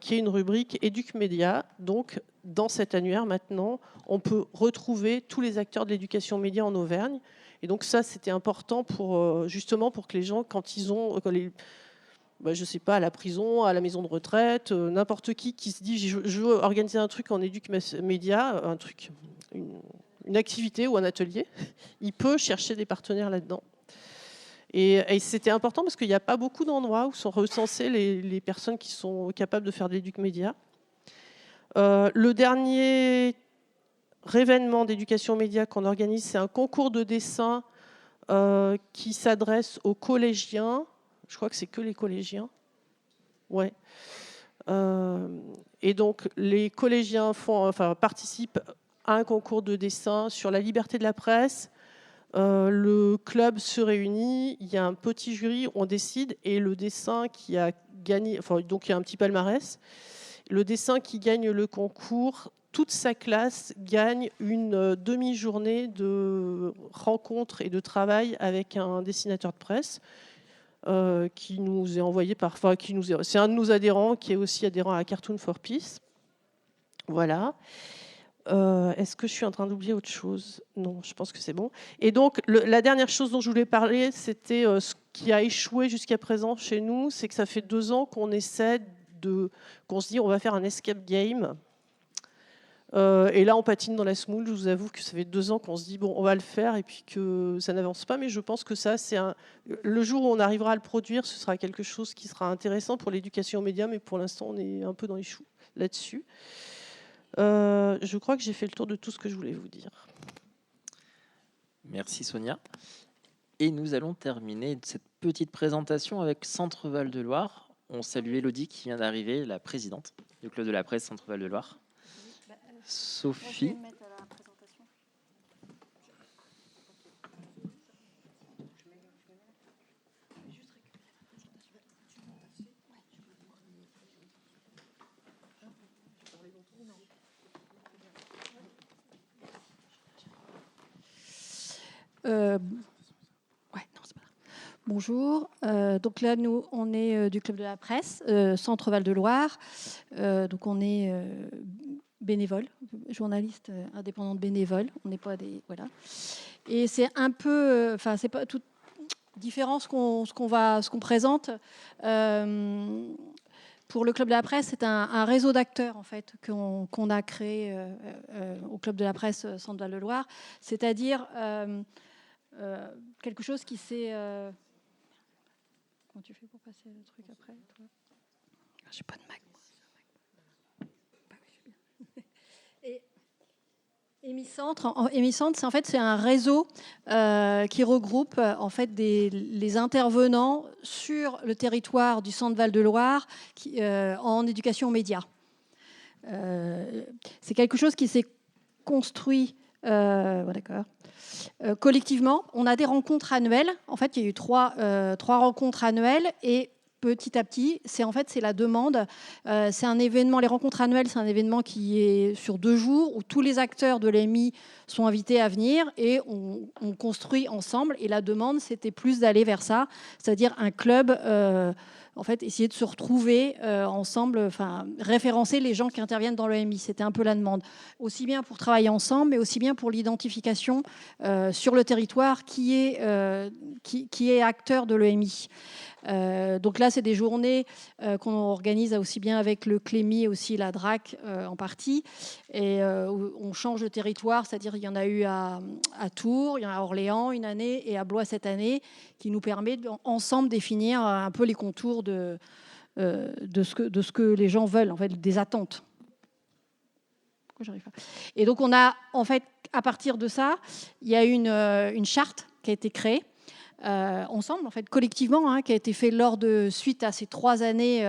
qui est une rubrique Éduc Média. Donc dans cet annuaire maintenant, on peut retrouver tous les acteurs de l'éducation média en Auvergne. Et donc ça, c'était important justement pour que les gens, quand ils ont, je sais pas, à la prison, à la maison de retraite, n'importe qui se dit je veux organiser un truc en éduc média, une activité ou un atelier, il peut chercher des partenaires là-dedans. Et c'était important parce qu'il n'y a pas beaucoup d'endroits où sont recensées les personnes qui sont capables de faire de l'éduc média. Le dernier événement d'éducation média qu'on organise, c'est un concours de dessin qui s'adresse aux collégiens. Je crois que c'est que les collégiens. Ouais. Et donc, les collégiens participent à un concours de dessin sur la liberté de la presse. Le club se réunit, il y a un petit jury, on décide, et le dessin qui a gagné, donc il y a un petit palmarès. Le dessin qui gagne le concours, toute sa classe gagne une demi-journée de rencontres et de travail avec un dessinateur de presse. Qui nous est envoyé parfois, c'est un de nos adhérents qui est aussi adhérent à Cartoon for Peace. Voilà. Est-ce que je suis en train d'oublier autre chose? Non, je pense que c'est bon. Et donc, la dernière chose dont je voulais parler, c'était ce qui a échoué jusqu'à présent chez nous, c'est que ça fait 2 ans qu'on essaie qu'on se dit on va faire un escape game. Et là, on patine dans la semoule. Je vous avoue que ça fait 2 ans qu'on se dit bon, on va le faire et puis que ça n'avance pas. Mais je pense que ça, le jour où on arrivera à le produire, ce sera quelque chose qui sera intéressant pour l'éducation aux médias. Mais pour l'instant, on est un peu dans les choux là-dessus. Je crois que j'ai fait le tour de tout ce que je voulais vous dire. Merci Sonia. Et nous allons terminer cette petite présentation avec Centre Val de Loire. On salue Elodie qui vient d'arriver, la présidente du Club de la Presse Centre Val de Loire. Sophie. Bonjour. Donc là, nous, on est du Club de la Presse, Centre Val de Loire. Donc on est bénévole, journaliste indépendante bénévole. On n'est pas des voilà. Et c'est un peu, c'est pas tout différent ce qu'on présente. Pour le Club de la Presse, c'est un réseau d'acteurs en fait qu'on a créé au Club de la Presse Centre Val de Loire, c'est-à-dire quelque chose qui s'est comment tu fais pour passer le truc après toi? J'ai pas de Mac. Et Émicentre, c'est un réseau qui regroupe en fait les intervenants sur le territoire du Centre Val de Loire en éducation aux médias. C'est quelque chose qui s'est construit. D'accord. Collectivement, on a des rencontres annuelles. En fait, il y a eu trois rencontres annuelles et petit à petit, c'est la demande. C'est un événement, les rencontres annuelles, c'est un événement qui est sur 2 jours où tous les acteurs de l'EMI sont invités à venir et on construit ensemble. Et la demande, c'était plus d'aller vers ça, c'est-à-dire un club. En fait, essayer de se retrouver ensemble, référencer les gens qui interviennent dans l'EMI. C'était un peu la demande. Aussi bien pour travailler ensemble, mais aussi bien pour l'identification sur le territoire qui est acteur de l'EMI. Donc là, c'est des journées qu'on organise aussi bien avec le Clémy et aussi la DRAC en partie. Et on change de territoire, c'est-à-dire il y en a eu à Tours, il y en a à Orléans une année et à Blois cette année, qui nous permet ensemble définir un peu les contours de ce que les gens veulent, en fait, des attentes. Pourquoi j'arrive pas ? Et donc on a, en fait, à partir de ça, il y a une charte qui a été créée ensemble, en fait, collectivement, hein, qui a été fait suite à ces 3 années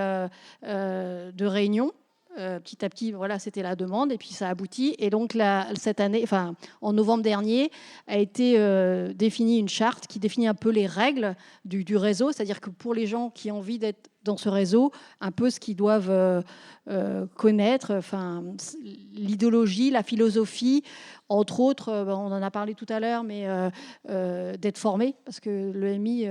de réunions. Petit à petit, voilà, c'était la demande et puis ça aboutit. Et donc cette année, enfin en novembre dernier, a été définie une charte qui définit un peu les règles du réseau, c'est-à-dire que pour les gens qui ont envie d'être dans ce réseau, un peu ce qu'ils doivent connaître, enfin l'idéologie, la philosophie, entre autres, on en a parlé tout à l'heure, mais d'être formé, parce que l'EMI,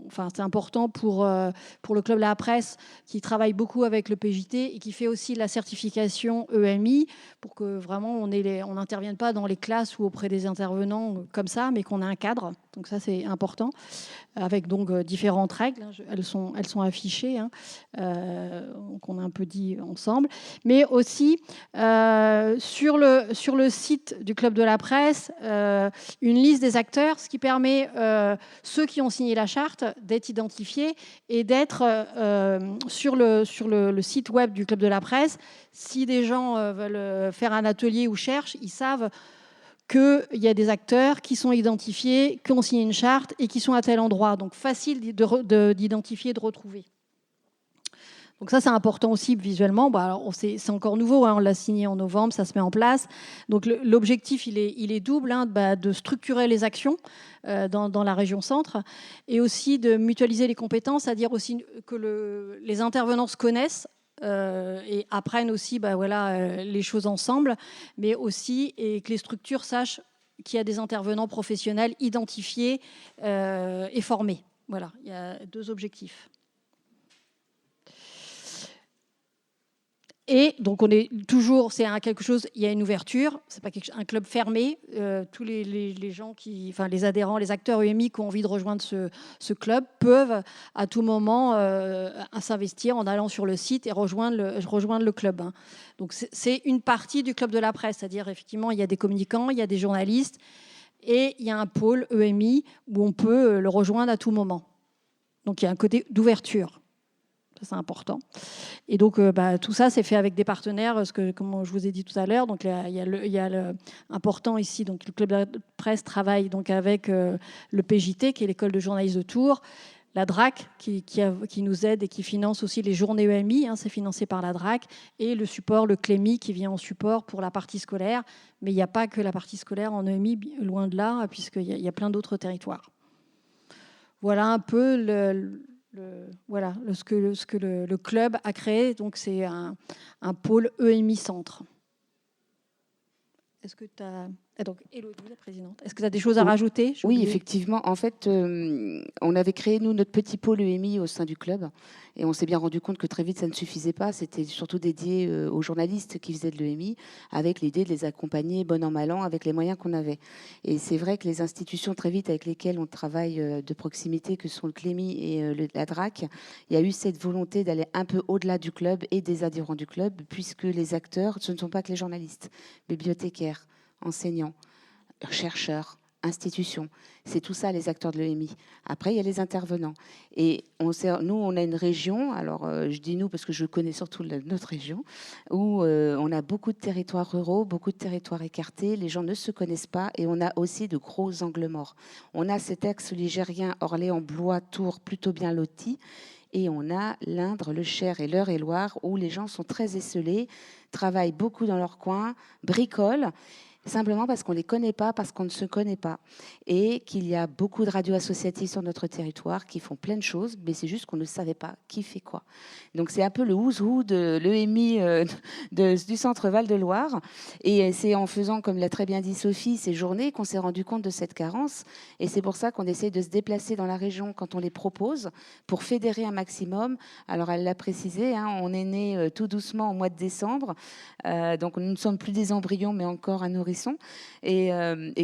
enfin c'est important pour le Club de la Presse, qui travaille beaucoup avec le PJT et qui fait aussi la certification EMI, pour que vraiment on n'intervienne pas dans les classes ou auprès des intervenants comme ça, mais qu'on ait un cadre. Donc ça c'est important, avec donc différentes règles, elles sont affichées, hein, qu'on a un peu dit ensemble, mais aussi sur le site du Club de la Presse, une liste des acteurs, ce qui permet ceux qui ont signé la charte d'être identifiés et d'être sur le site web du Club de la Presse. Si des gens veulent faire un atelier ou cherchent, ils savent qu'il y a des acteurs qui sont identifiés, qui ont signé une charte et qui sont à tel endroit. Donc, facile d'identifier et de retrouver. Donc ça, c'est important aussi visuellement. Bon, alors, c'est encore nouveau, hein, on l'a signé en novembre, ça se met en place. Donc l'objectif, il est double, hein, de structurer les actions dans la région centre et aussi de mutualiser les compétences, c'est-à-dire aussi que les intervenants se connaissent et apprennent aussi les choses ensemble, mais aussi et que les structures sachent qu'il y a des intervenants professionnels identifiés et formés. Voilà, il y a 2 objectifs. Et donc on est toujours, c'est quelque chose, il y a une ouverture, c'est pas un club fermé. Tous les gens les adhérents, les acteurs EMI qui ont envie de rejoindre ce club peuvent à tout moment s'investir en allant sur le site et rejoindre le club. Hein. Donc c'est une partie du Club de la Presse, c'est-à-dire effectivement il y a des communicants, il y a des journalistes et il y a un pôle EMI où on peut le rejoindre à tout moment. Donc il y a un côté d'ouverture. C'est important. Et donc, tout ça, c'est fait avec des partenaires, comme je vous ai dit tout à l'heure. Donc, il y a important ici. Donc, le Club de la Presse travaille donc avec le PJT, qui est l'école de journalisme de Tours, la DRAC, qui nous aide et qui finance aussi les journées EMI. Hein, c'est financé par la DRAC. Et le support, le CLEMI, qui vient en support pour la partie scolaire. Mais il n'y a pas que la partie scolaire en EMI, loin de là, puisqu'il y a plein d'autres territoires. Voilà un peu ce que le club a créé. Donc, c'est un pôle EMI Centre. Est-ce que tu as... Donc, Élodie, la présidente, est-ce que tu as des choses à rajouter? Oui, effectivement. En fait, on avait créé, nous, notre petit pôle EMI au sein du club. Et on s'est bien rendu compte que très vite, ça ne suffisait pas. C'était surtout dédié aux journalistes qui faisaient de l'EMI, avec l'idée de les accompagner, bon an, mal an, avec les moyens qu'on avait. Et c'est vrai que les institutions, très vite, avec lesquelles on travaille de proximité, que sont le CLEMI et la DRAC, il y a eu cette volonté d'aller un peu au-delà du club et des adhérents du club, puisque les acteurs, ce ne sont pas que les journalistes, bibliothécaires, enseignants, chercheurs, institutions. C'est tout ça, les acteurs de l'EMI. Après, il y a les intervenants. Et nous, on a une région, alors je dis nous parce que je connais surtout notre région, où on a beaucoup de territoires ruraux, beaucoup de territoires écartés, les gens ne se connaissent pas et on a aussi de gros angles morts. On a cet axe ligérien, Orléans, Blois, Tours, plutôt bien lotis. Et on a l'Indre, le Cher et l'Eure-et-Loire, où les gens sont très esselés, travaillent beaucoup dans leur coin, bricolent, simplement parce qu'on ne les connaît pas, parce qu'on ne se connaît pas. Et qu'il y a beaucoup de radios associatives sur notre territoire qui font plein de choses, mais c'est juste qu'on ne savait pas qui fait quoi. Donc c'est un peu le who's who de l'EMI du centre Val-de-Loire. Et c'est en faisant, comme l'a très bien dit Sophie, ces journées qu'on s'est rendu compte de cette carence. Et c'est pour ça qu'on essaie de se déplacer dans la région quand on les propose, pour fédérer un maximum. Alors elle l'a précisé, hein, on est né tout doucement au mois de décembre. Donc nous ne sommes plus des embryons, mais encore un nourrisson. Et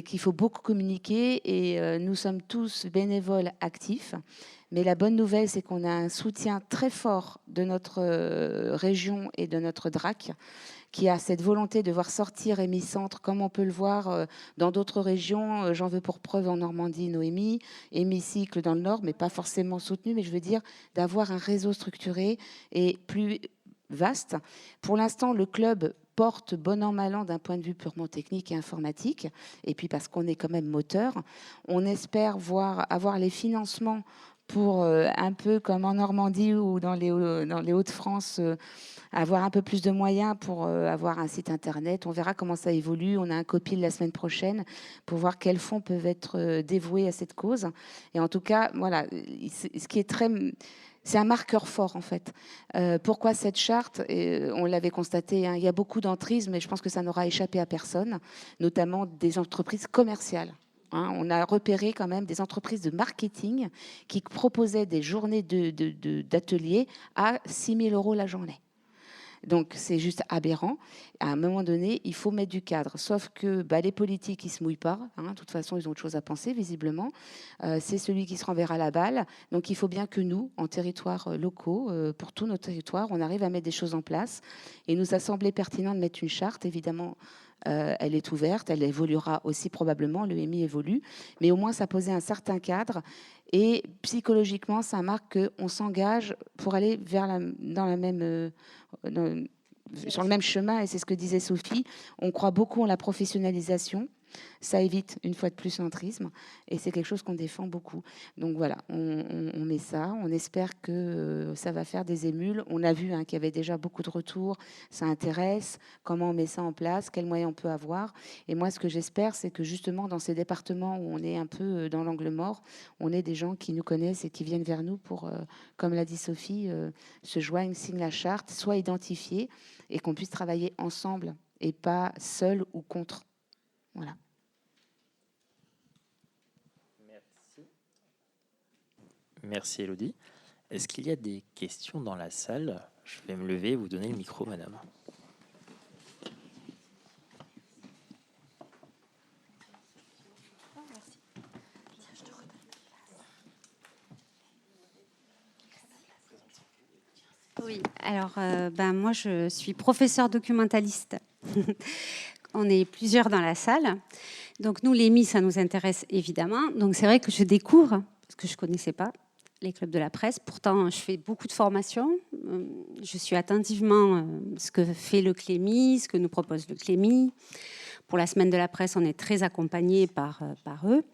qu'il faut beaucoup communiquer. Et nous sommes tous bénévoles actifs. Mais la bonne nouvelle, c'est qu'on a un soutien très fort de notre région et de notre DRAC, qui a cette volonté de voir sortir EMI Centre, comme on peut le voir dans d'autres régions. J'en veux pour preuve en Normandie, Noémie, Hémicycle dans le Nord, mais pas forcément soutenu. Mais je veux dire d'avoir un réseau structuré et plus vaste. Pour l'instant, le club porte bon an mal an d'un point de vue purement technique et informatique, et puis parce qu'on est quand même moteur. On espère avoir les financements pour, un peu comme en Normandie ou dans les Hauts-de-France, avoir un peu plus de moyens pour avoir un site internet. On verra comment ça évolue. On a un copil la semaine prochaine pour voir quels fonds peuvent être dévoués à cette cause. Et en tout cas, voilà, ce qui est c'est un marqueur fort, en fait. Pourquoi cette charte? On l'avait constaté, hein, il y a beaucoup d'entrisme, mais je pense que ça n'aura échappé à personne, notamment des entreprises commerciales. Hein. On a repéré quand même des entreprises de marketing qui proposaient des journées d'ateliers à 6 000 € la journée. Donc, c'est juste aberrant. À un moment donné, il faut mettre du cadre. Sauf que les politiques, ils ne se mouillent pas. Hein. De toute façon, ils ont autre chose à penser, visiblement. C'est celui qui se renverra la balle. Donc, il faut bien que nous, en territoires locaux, pour tous nos territoires, on arrive à mettre des choses en place. Et il nous a semblé pertinent de mettre une charte. Évidemment, elle est ouverte. Elle évoluera aussi probablement. L'EMI évolue. Mais au moins, ça posait un certain cadre. Et psychologiquement, ça marque qu'on s'engage pour aller sur le même chemin. Et c'est ce que disait Sophie. On croit beaucoup en la professionnalisation. Ça évite, une fois de plus, l'entrisme. Et c'est quelque chose qu'on défend beaucoup. Donc voilà, on met ça. On espère que ça va faire des émules. On a vu qu'il y avait déjà beaucoup de retours. Ça intéresse. Comment on met ça en place? Quels moyens on peut avoir? Et moi, ce que j'espère, c'est que justement, dans ces départements où on est un peu dans l'angle mort, on ait des gens qui nous connaissent et qui viennent vers nous pour, comme l'a dit Sophie, se joignent, signent la charte, soient identifiés et qu'on puisse travailler ensemble et pas seul ou contre. Voilà. Merci Élodie. Est-ce qu'il y a des questions dans la salle? Je vais me lever et vous donner le micro, madame. Oui, alors moi je suis professeure documentaliste. On est plusieurs dans la salle. Donc nous, l'EMI, ça nous intéresse évidemment. Donc c'est vrai que je découvre, parce que je ne connaissais pas, les clubs de la presse. Pourtant, je fais beaucoup de formations. Je suis attentivement ce que fait le CLEMI, ce que nous propose le CLEMI. Pour la semaine de la presse, on est très accompagnés par eux.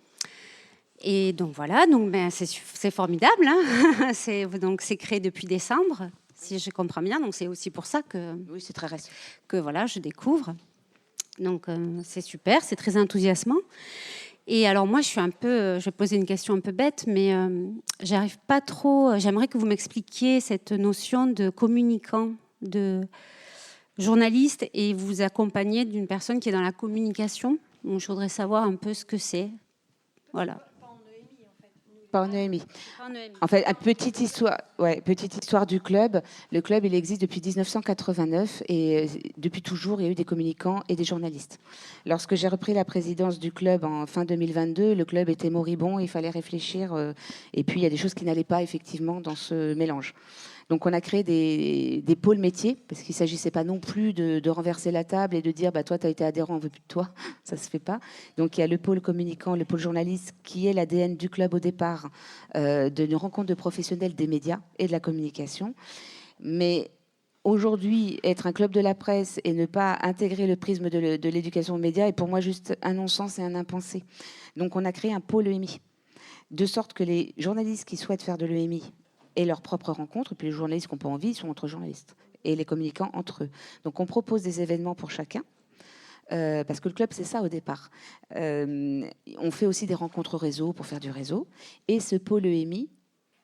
Et donc voilà, donc, c'est formidable. Hein. C'est créé depuis décembre, si je comprends bien. Donc c'est aussi pour ça que, oui, c'est très récent. Que voilà, je découvre. Donc c'est super, c'est très enthousiasmant. Et alors moi, je vais poser une question un peu bête, mais j'arrive pas trop. J'aimerais que vous m'expliquiez cette notion de communicant, de journaliste, et vous accompagner d'une personne qui est dans la communication. Donc je voudrais savoir un peu ce que c'est. Voilà. Pas en EMI. En fait, petite histoire du club. Le club, il existe depuis 1989 et depuis toujours, il y a eu des communicants et des journalistes. Lorsque j'ai repris la présidence du club en fin 2022, le club était moribond, il fallait réfléchir. Et puis, il y a des choses qui n'allaient pas effectivement dans ce mélange. Donc, on a créé des pôles métiers, parce qu'il ne s'agissait pas non plus de renverser la table et de dire toi, tu as été adhérent, on ne veut plus de toi. Ça ne se fait pas. Donc, il y a le pôle communicant, le pôle journaliste, qui est l'ADN du club au départ, d'une rencontre de professionnels des médias et de la communication. Mais aujourd'hui, être un club de la presse et ne pas intégrer le prisme de l'éducation aux médias est pour moi juste un non-sens et un impensé. Donc, on a créé un pôle EMI, de sorte que les journalistes qui souhaitent faire de l'EMI et leurs propres rencontres, puis les journalistes qui n'ont pas envie sont entre journalistes, et les communicants entre eux. Donc on propose des événements pour chacun, parce que le club, c'est ça au départ. On fait aussi des rencontres réseau pour faire du réseau, et ce pôle EMI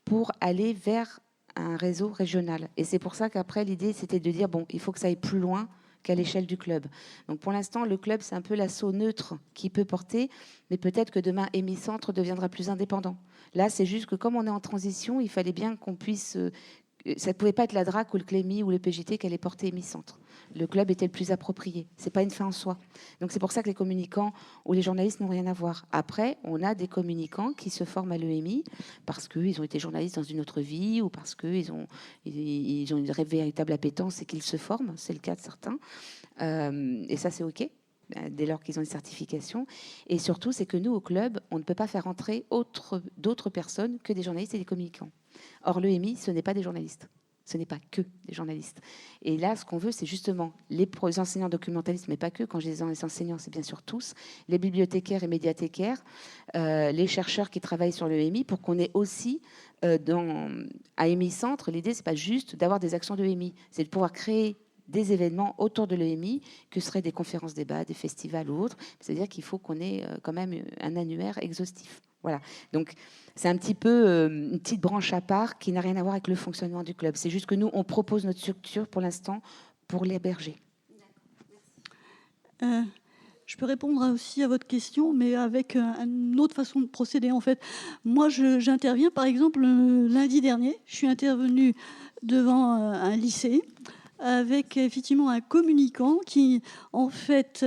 pour aller vers un réseau régional. Et c'est pour ça qu'après, l'idée, c'était de dire, il faut que ça aille plus loin qu'à l'échelle du club. Donc pour l'instant, le club, c'est un peu l'assaut neutre qui peut porter, mais peut-être que demain, EMI Centre deviendra plus indépendant. Là, c'est juste que comme on est en transition, il fallait bien qu'on puisse... ça ne pouvait pas être la DRAC ou le CLEMI ou le PJT qui allait porter EMI Centre. Le club était le plus approprié. Ce n'est pas une fin en soi. Donc c'est pour ça que les communicants ou les journalistes n'ont rien à voir. Après, on a des communicants qui se forment à l'EMI parce qu'ils ont été journalistes dans une autre vie ou parce qu'ils ont une véritable appétence et qu'ils se forment. C'est le cas de certains. Et ça, c'est OK, dès lors qu'ils ont une certification. Et surtout, c'est que nous, au club, on ne peut pas faire entrer d'autres personnes que des journalistes et des communicants. Or, l'EMI, ce n'est pas des journalistes. Ce n'est pas que des journalistes. Et là, ce qu'on veut, c'est justement les enseignants documentalistes, mais pas que. Quand je dis les enseignants, c'est bien sûr tous, les bibliothécaires et médiathécaires, les chercheurs qui travaillent sur le EMI, pour qu'on ait aussi, à EMI Centre, l'idée, c'est pas juste d'avoir des actions de EMI, c'est de pouvoir créer des événements autour de l'EMI, que seraient des conférences débats, des festivals ou autres. C'est-à-dire qu'il faut qu'on ait quand même un annuaire exhaustif. Voilà. Donc, c'est un petit peu une petite branche à part qui n'a rien à voir avec le fonctionnement du club. C'est juste que nous, on propose notre structure pour l'instant pour l'héberger. Je peux répondre aussi à votre question, mais avec une autre façon de procéder, en fait. Moi, j'interviens, par exemple, lundi dernier, je suis intervenue devant un lycée avec effectivement un communicant qui, en fait,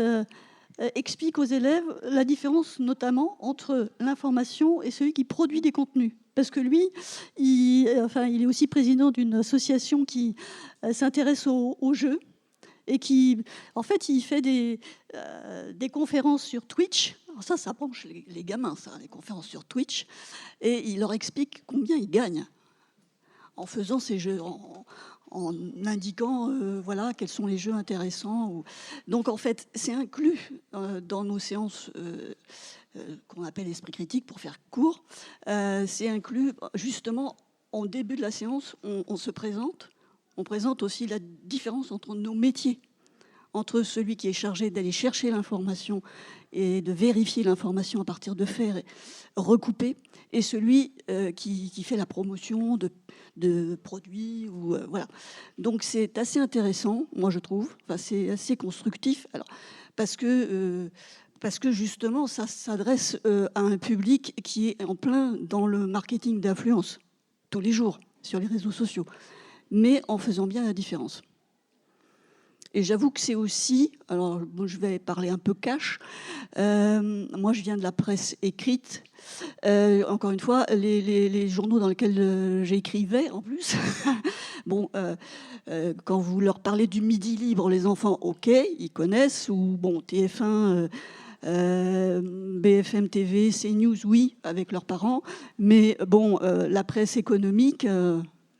explique aux élèves la différence notamment entre l'information et celui qui produit des contenus. Parce que lui, il est aussi président d'une association qui s'intéresse aux jeux et qui, en fait, il fait des conférences sur Twitch. Alors ça branche les gamins, ça, les conférences sur Twitch. Et il leur explique combien ils gagnent en faisant ces jeux, en indiquant voilà, quels sont les jeux intéressants. Donc, en fait, c'est inclus dans nos séances qu'on appelle esprit critique, pour faire court. C'est inclus, justement, en début de la séance, on se présente. On présente aussi la différence entre nos métiers, entre celui qui est chargé d'aller chercher l'information et de vérifier l'information à partir de faits recoupés, et celui qui fait la promotion de produits. Voilà. Donc c'est assez intéressant, moi je trouve. Enfin, c'est assez constructif. Alors, parce que justement, ça s'adresse à un public qui est en plein dans le marketing d'influence, tous les jours, sur les réseaux sociaux, mais en faisant bien la différence. Et j'avoue que c'est aussi, alors bon, je vais parler un peu cash, moi je viens de la presse écrite, encore une fois, les journaux dans lesquels j'écrivais en plus, bon, quand vous leur parlez du Midi Libre, les enfants, ok, ils connaissent, ou bon, TF1, BFM TV, CNews, oui, avec leurs parents, mais bon, la presse économique,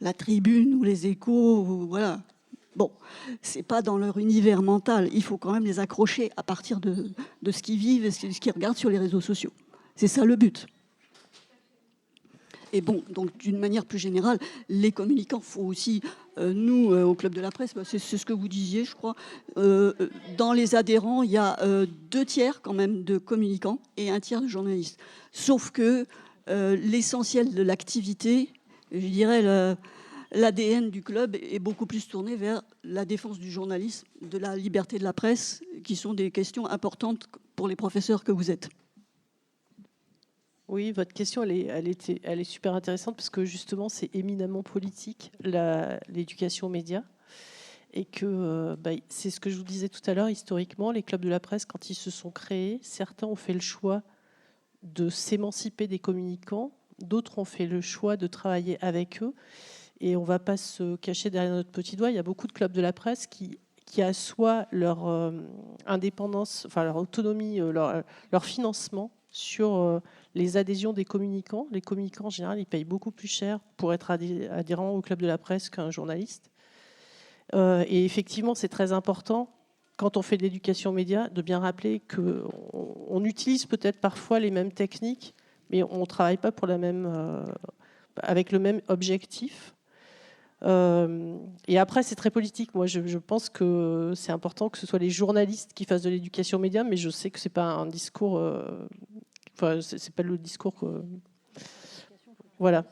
la Tribune ou les Échos, voilà. Bon, c'est pas dans leur univers mental. Il faut quand même les accrocher à partir de ce qu'ils vivent et ce qu'ils regardent sur les réseaux sociaux. C'est ça le but. Et bon, donc d'une manière plus générale, les communicants, faut aussi, nous, au Club de la Presse, c'est ce que vous disiez, je crois, dans les adhérents, il y a 2/3 quand même de communicants et 1/3 de journalistes. Sauf que l'essentiel de l'activité, je dirais, l'ADN du club est beaucoup plus tourné vers la défense du journalisme, de la liberté de la presse, qui sont des questions importantes pour les professeurs que vous êtes. Oui, votre question, elle est super intéressante parce que justement, c'est éminemment politique, l'éducation aux médias. Et que c'est ce que je vous disais tout à l'heure, historiquement, les clubs de la presse, quand ils se sont créés, certains ont fait le choix de s'émanciper des communicants, d'autres ont fait le choix de travailler avec eux. Et on ne va pas se cacher derrière notre petit doigt. Il y a beaucoup de clubs de la presse qui assoient leur indépendance, enfin leur autonomie, leur financement sur les adhésions des communicants. Les communicants, en général, ils payent beaucoup plus cher pour être adhérents au club de la presse qu'un journaliste. Et effectivement, c'est très important, quand on fait de l'éducation aux médias, de bien rappeler qu'on utilise peut-être parfois les mêmes techniques, mais on ne travaille pas avec le même objectif. Et après, c'est très politique. Moi, je pense que c'est important que ce soit les journalistes qui fassent de l'éducation aux médias, mais je sais que c'est pas un discours. Enfin, c'est pas le discours. Voilà.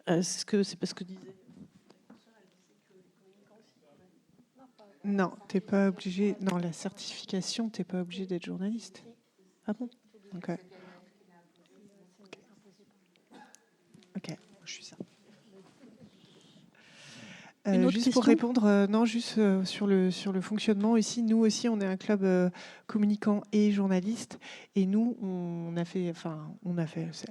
Est-ce que c'est pas ce que disait? Non, t'es pas obligé. Non, la certification, t'es pas obligé d'être journaliste. Ah bon? Ok. Ok, je suis ça. Juste pour répondre, non, juste sur le fonctionnement ici, nous aussi, on est un club communicant et journaliste, et nous, on a fait,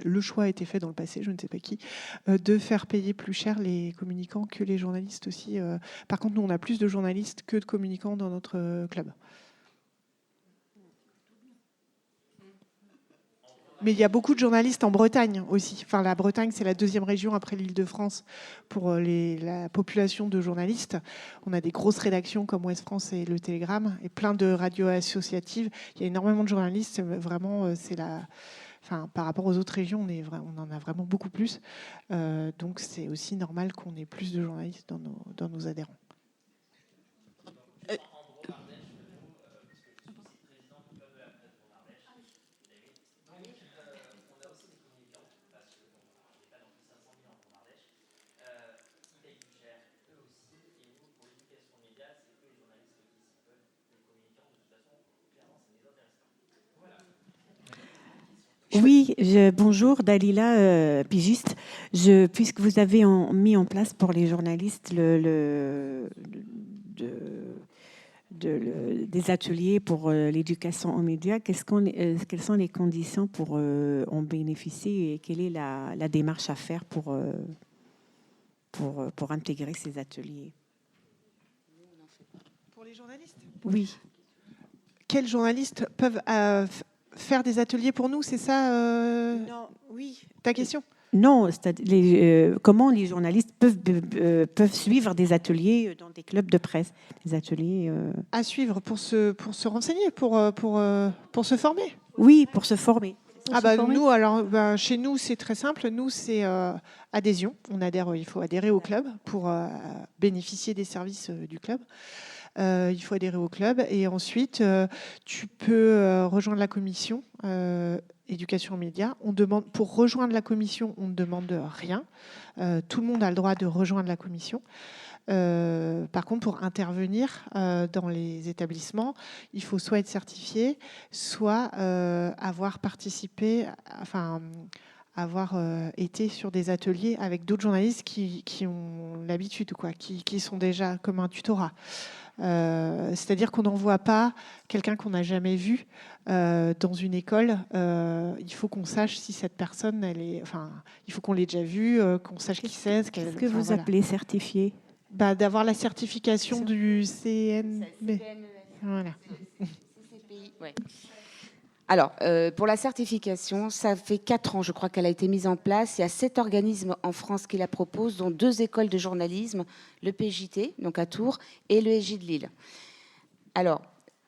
le choix a été fait dans le passé, je ne sais pas qui, de faire payer plus cher les communicants que les journalistes aussi. Par contre, nous, on a plus de journalistes que de communicants dans notre club. Mais il y a beaucoup de journalistes en Bretagne aussi. Enfin, la Bretagne, c'est la deuxième région après l'Île-de-France pour la population de journalistes. On a des grosses rédactions comme Ouest France et Le Télégramme et plein de radios associatives. Il y a énormément de journalistes. Vraiment, par rapport aux autres régions, on en a vraiment beaucoup plus. Donc, c'est aussi normal qu'on ait plus de journalistes dans nos adhérents. Oui, bonjour, Dalila, pigiste. Puisque vous avez mis en place pour les journalistes des ateliers pour l'éducation aux médias, quelles sont les conditions pour en bénéficier et quelle est la démarche à faire pour intégrer ces ateliers? Pour les journalistes ? Oui. Quels journalistes peuvent faire des ateliers pour nous, c'est ça Non, oui. Ta question? Non, comment les journalistes peuvent suivre des ateliers dans des clubs de presse, des ateliers à suivre pour se renseigner, pour se former. Oui, pour se former. Nous, chez nous, c'est très simple. Nous, c'est adhésion. Il faut adhérer au club pour bénéficier des services du club. Il faut adhérer au club et ensuite tu peux rejoindre la commission éducation aux médias. Pour rejoindre la commission, on ne demande rien. Tout le monde a le droit de rejoindre la commission. Par contre, pour intervenir dans les établissements, il faut soit être certifié, soit avoir participé, avoir été sur des ateliers avec d'autres journalistes qui ont l'habitude, qui sont déjà comme un tutorat. C'est-à-dire qu'on n'envoie pas quelqu'un qu'on n'a jamais vu dans une école. Il faut qu'on sache si cette personne, il faut qu'on l'ait déjà vue, qu'on sache qui c'est. Qu'est-ce que vous appelez certifié? D'avoir la certification du CNB. Voilà. CCPI, ouais. Alors, pour la certification, ça fait 4 ans, je crois, qu'elle a été mise en place. Il y a 7 organismes en France qui la proposent, dont 2 écoles de journalisme, le PJT, donc à Tours, et le EJ de Lille. Alors,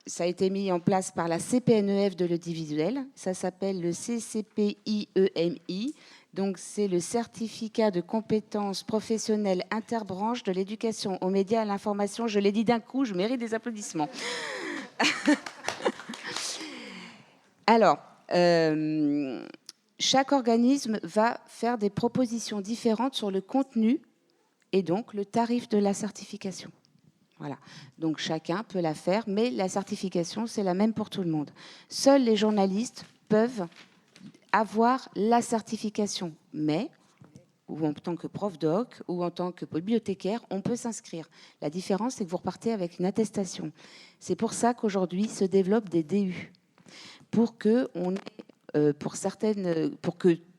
ça a été mis en place par la CPNEF de l'audiovisuel. Ça s'appelle le CCPIEMI. Donc, c'est le certificat de compétences professionnelles interbranches de l'éducation aux médias et à l'information. Je l'ai dit d'un coup, je mérite des applaudissements. Alors, chaque organisme va faire des propositions différentes sur le contenu et donc le tarif de la certification. Voilà. Donc, chacun peut la faire, mais la certification, c'est la même pour tout le monde. Seuls les journalistes peuvent avoir la certification, mais ou en tant que prof doc ou en tant que bibliothécaire, on peut s'inscrire. La différence, c'est que vous repartez avec une attestation. C'est pour ça qu'aujourd'hui se développent des DU. Pour que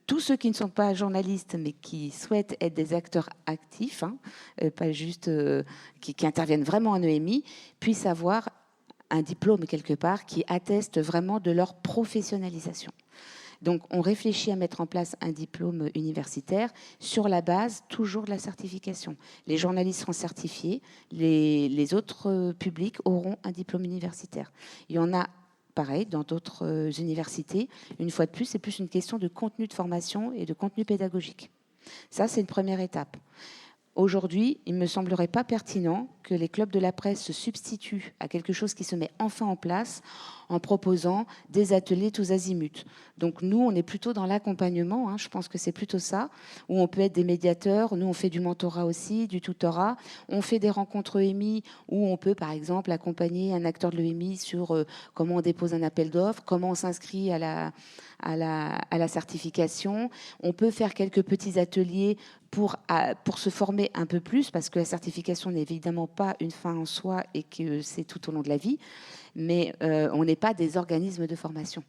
tous ceux qui ne sont pas journalistes, mais qui souhaitent être des acteurs actifs, pas juste qui interviennent vraiment en EMI, puissent avoir un diplôme quelque part qui atteste vraiment de leur professionnalisation. Donc, on réfléchit à mettre en place un diplôme universitaire sur la base toujours de la certification. Les journalistes seront certifiés, les autres publics auront un diplôme universitaire. Il y en a pareil, dans d'autres universités, une fois de plus, c'est plus une question de contenu de formation et de contenu pédagogique. Ça, c'est une première étape. Aujourd'hui, il ne me semblerait pas pertinent que les clubs de la presse se substituent à quelque chose qui se met enfin en place en proposant des ateliers tous azimuts. Donc nous, on est plutôt dans l'accompagnement, je pense que c'est plutôt ça, où on peut être des médiateurs. Nous, on fait du mentorat aussi, du tutorat. On fait des rencontres EMI où on peut, par exemple, accompagner un acteur de l'EMI sur comment on dépose un appel d'offres, comment on s'inscrit à la certification. On peut faire quelques petits ateliers pour se former un peu plus, parce que la certification n'est évidemment pas une fin en soi et que c'est tout au long de la vie, mais on n'est pas des organismes de formation.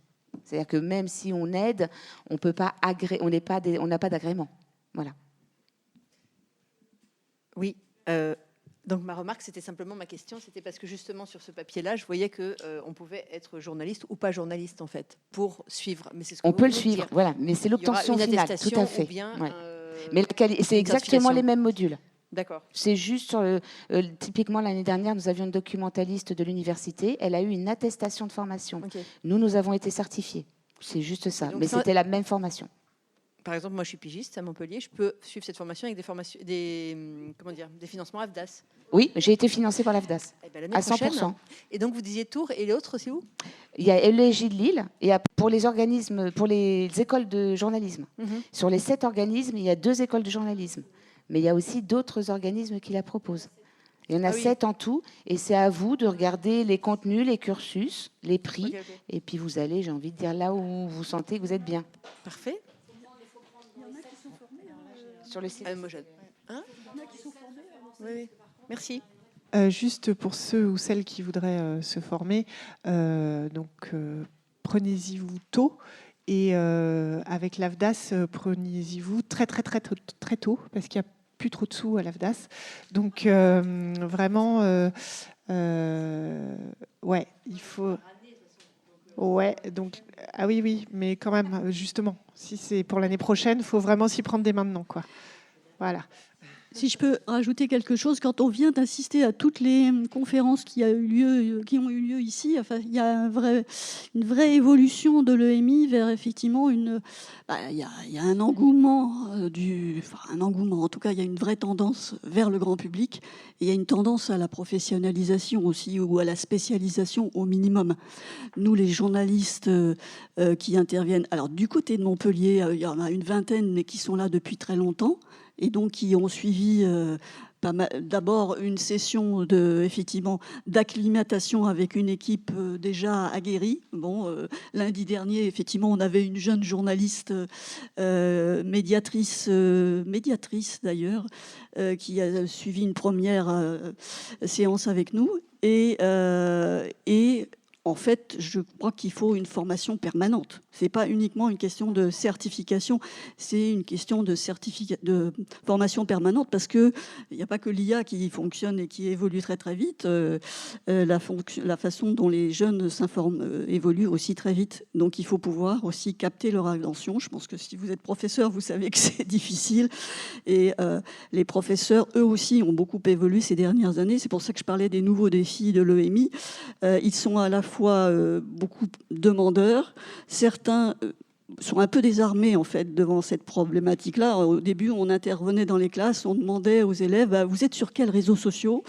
C'est-à-dire que même si on aide, on peut pas on n'a pas d'agrément. Voilà. Oui. Donc ma remarque, c'était simplement ma question, c'était parce que justement sur ce papier-là, je voyais que on pouvait être journaliste ou pas journaliste en fait pour suivre. Mais c'est ce On que peut vous le venez de suivre, dire. voilà, mais c'est Il y aura l'obtention une finale, attestation tout à fait. ou bien Ouais. Mais c'est exactement les mêmes modules. D'accord. C'est juste sur typiquement l'année dernière, nous avions une documentaliste de l'université. Elle a eu une attestation de formation. Ok. Nous avons été certifiés. C'est juste ça. Donc Mais ça- c'était la même formation. Par exemple, moi je suis pigiste à Montpellier, je peux suivre cette formation avec des financements AFDAS. Oui, j'ai été financée par l'AFDAS Eh ben, l'année à prochaine. 100%. Et donc vous disiez Tours et l'autre, c'est où? Il y a LEJ de Lille et pour les organismes, pour les écoles de journalisme. Sur les 7 organismes, il y a 2 écoles de journalisme. Mais il y a aussi d'autres organismes qui la proposent. Il y en a 7 en tout, et c'est à vous de regarder les contenus, les cursus, les prix, et puis vous allez, j'ai envie de dire, là où vous sentez que vous êtes bien. Parfait. Sur le site. Hein? Oui. Merci. Juste pour ceux ou celles qui voudraient se former, prenez-y vous tôt. Et avec l'AFDAS, prenez-y-vous très tôt, parce qu'il n'y a plus trop de sous à l'AFDAS. Donc vraiment, ouais, il faut. Ouais, donc oui, mais quand même, justement, si c'est pour l'année prochaine, il faut vraiment s'y prendre dès maintenant, quoi. Voilà. Si je peux rajouter quelque chose, quand on vient d'assister à toutes les conférences qui ont eu lieu ici, enfin, il y a une vraie évolution de l'EMI vers effectivement il y a un engouement en tout cas, il y a une vraie tendance vers le grand public. Et il y a une tendance à la professionnalisation aussi, ou à la spécialisation au minimum. Nous, les journalistes qui interviennent, alors du côté de Montpellier, il y en a une vingtaine, mais qui sont là depuis très longtemps, et donc qui ont suivi d'abord une session d'acclimatation avec une équipe déjà aguerrie. Lundi dernier, effectivement, on avait une jeune journaliste médiatrice d'ailleurs, qui a suivi une première séance avec nous. Et en fait, je crois qu'il faut une formation permanente. Ce n'est pas uniquement une question de certification, c'est une question de formation permanente, parce qu'il n'y a pas que l'IA qui fonctionne et qui évolue très très vite. La façon dont les jeunes s'informent évolue aussi très vite. Donc il faut pouvoir aussi capter leur attention. Je pense que si vous êtes professeur, vous savez que c'est difficile. Et les professeurs, eux aussi, ont beaucoup évolué ces dernières années. C'est pour ça que je parlais des nouveaux défis de l'EMI. Ils sont à la fois beaucoup demandeurs. Certains sont un peu désarmés en fait devant cette problématique-là. Au début, on intervenait dans les classes, on demandait aux élèves vous êtes sur quels réseaux sociaux?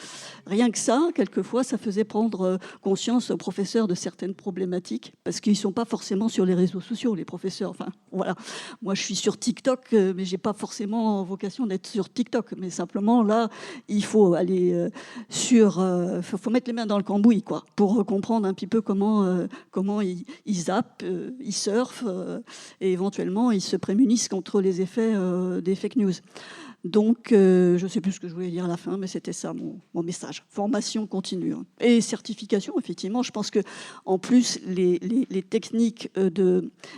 Rien que ça, quelquefois, ça faisait prendre conscience aux professeurs de certaines problématiques, parce qu'ils ne sont pas forcément sur les réseaux sociaux, les professeurs. Enfin, voilà. Moi, je suis sur TikTok, mais je n'ai pas forcément vocation d'être sur TikTok. Mais simplement, là, il faut aller faut mettre les mains dans le cambouis, quoi, pour comprendre un petit peu comment ils zappent, ils surfent, et éventuellement, ils se prémunissent contre les effets des fake news. Donc, je ne sais plus ce que je voulais dire à la fin, mais c'était ça mon message. Formation continue. Et certification, effectivement. Je pense qu'en plus, les techniques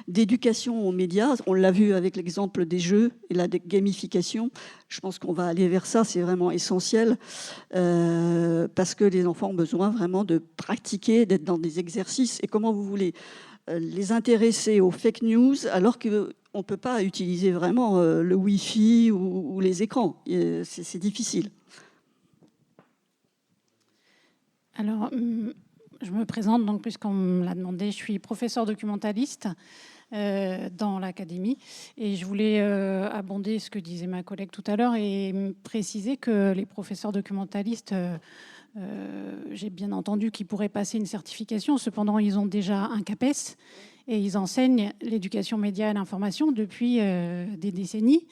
d'éducation aux médias, on l'a vu avec l'exemple des jeux et la gamification, je pense qu'on va aller vers ça, c'est vraiment essentiel, parce que les enfants ont besoin vraiment de pratiquer, d'être dans des exercices. Et comment vous voulez les intéresser aux fake news alors qu'on ne peut pas utiliser vraiment le Wi-Fi ou les écrans. C'est difficile. Alors, je me présente, donc, puisqu'on me l'a demandé, je suis professeure documentaliste dans l'académie. Et je voulais abonder ce que disait ma collègue tout à l'heure et préciser que les professeurs documentalistes... j'ai bien entendu qu'ils pourraient passer une certification. Cependant, ils ont déjà un CAPES et ils enseignent l'éducation média et l'information depuis des décennies.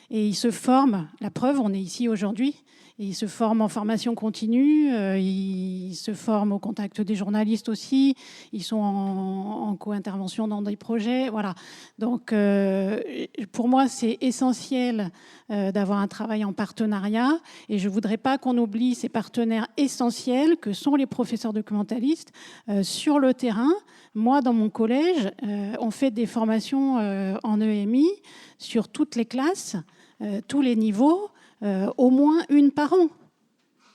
Et ils se forment. La preuve, on est ici aujourd'hui. Ils se forment en formation continue. Ils se forment au contact des journalistes aussi. Ils sont en co-intervention dans des projets. Voilà. Donc, pour moi, c'est essentiel d'avoir un travail en partenariat. Et je ne voudrais pas qu'on oublie ces partenaires essentiels que sont les professeurs documentalistes sur le terrain. Moi, dans mon collège, on fait des formations en EMI sur toutes les classes, tous les niveaux, au moins une par an.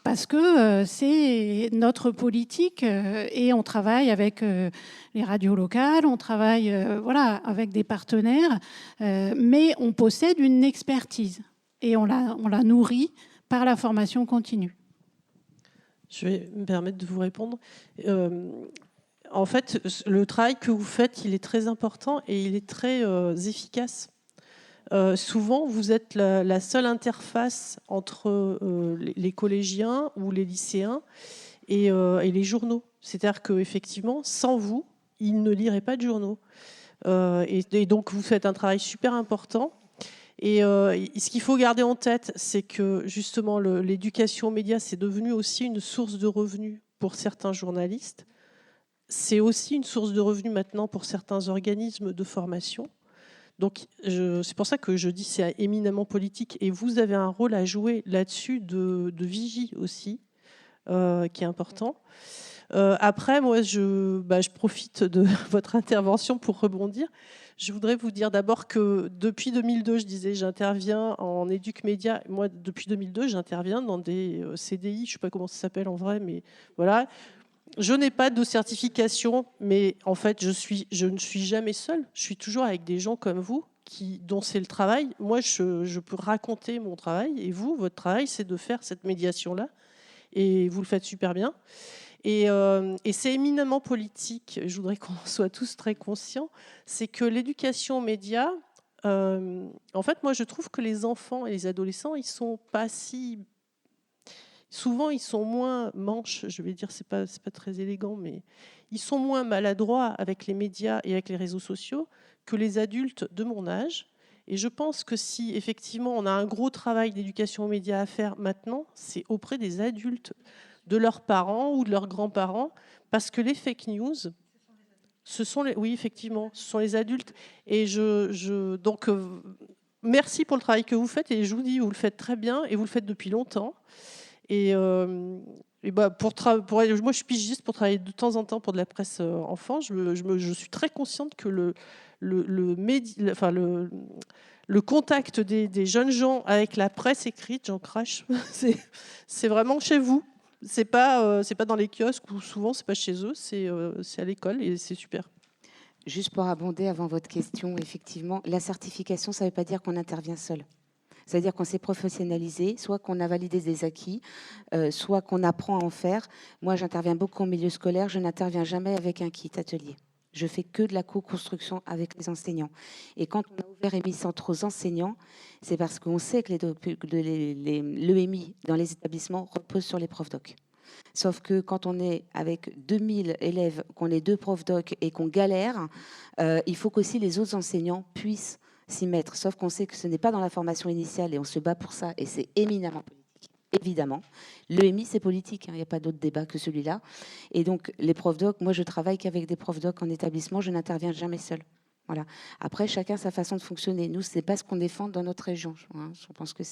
parce que c'est notre politique et on travaille avec les radios locales, on travaille avec des partenaires, mais on possède une expertise et on la nourrit par la formation continue. Je vais me permettre de vous répondre. En fait, le travail que vous faites, il est très important et il est très efficace. Souvent, vous êtes la seule interface entre les collégiens ou les lycéens et les journaux. C'est-à-dire qu'effectivement, sans vous, ils ne liraient pas de journaux. Et donc, vous faites un travail super important. Et ce qu'il faut garder en tête, c'est que justement, l'éducation aux médias, c'est devenu aussi une source de revenus pour certains journalistes. C'est aussi une source de revenus maintenant pour certains organismes de formation. Donc, c'est pour ça que je dis que c'est éminemment politique. Et vous avez un rôle à jouer là-dessus de vigie aussi, qui est important. Après, moi, je profite de votre intervention pour rebondir. Je voudrais vous dire d'abord que depuis 2002, je disais, j'interviens en éduc média. Moi, depuis 2002, j'interviens dans des CDI. Je ne sais pas comment ça s'appelle en vrai, mais voilà. Je n'ai pas de certification, mais en fait, je ne suis jamais seule. Je suis toujours avec des gens comme vous, dont c'est le travail. Moi, je peux raconter mon travail, et vous, votre travail, c'est de faire cette médiation-là, et vous le faites super bien. Et c'est éminemment politique. Je voudrais qu'on en soit tous très conscients. C'est que l'éducation aux médias, en fait, moi, je trouve que les enfants et les adolescents, ils sont pas si... Souvent, ils sont moins manches, je vais dire, c'est pas très élégant, mais ils sont moins maladroits avec les médias et avec les réseaux sociaux que les adultes de mon âge. Et je pense que si, effectivement, on a un gros travail d'éducation aux médias à faire maintenant, c'est auprès des adultes, de leurs parents ou de leurs grands-parents, parce que les fake news, oui, effectivement, ce sont les adultes. Et donc, merci pour le travail que vous faites, et je vous dis, vous le faites très bien, et vous le faites depuis longtemps. Et moi, je suis pigiste pour travailler de temps en temps pour de la presse enfant. Je suis très consciente que le contact des jeunes gens avec la presse écrite, j'en crache, c'est vraiment chez vous. C'est pas dans les kiosques, ou souvent c'est pas chez eux, c'est à l'école, et c'est super. Juste pour abonder avant votre question, effectivement, la certification, ça ne veut pas dire qu'on intervient seul. C'est-à-dire qu'on s'est professionnalisé, soit qu'on a validé des acquis, soit qu'on apprend à en faire. Moi, j'interviens beaucoup en milieu scolaire, je n'interviens jamais avec un kit atelier. Je fais que de la co-construction avec les enseignants. Et quand on a ouvert EMI-Centre aux enseignants, c'est parce qu'on sait que l'EMI dans les établissements repose sur les profs doc. Sauf que quand on est avec 2000 élèves, qu'on est 2 profs doc et qu'on galère, il faut qu'aussi les autres enseignants puissent s'y mettre. Sauf qu'on sait que ce n'est pas dans la formation initiale et on se bat pour ça, et c'est éminemment politique, évidemment. L'EMI, c'est politique, il n'y a pas d'autre débat que celui-là. Et donc, les profs doc, moi, je travaille qu'avec des profs doc en établissement, je n'interviens jamais seule. Voilà. Après, chacun sa façon de fonctionner. Nous, ce n'est pas ce qu'on défend dans notre région. Je pense que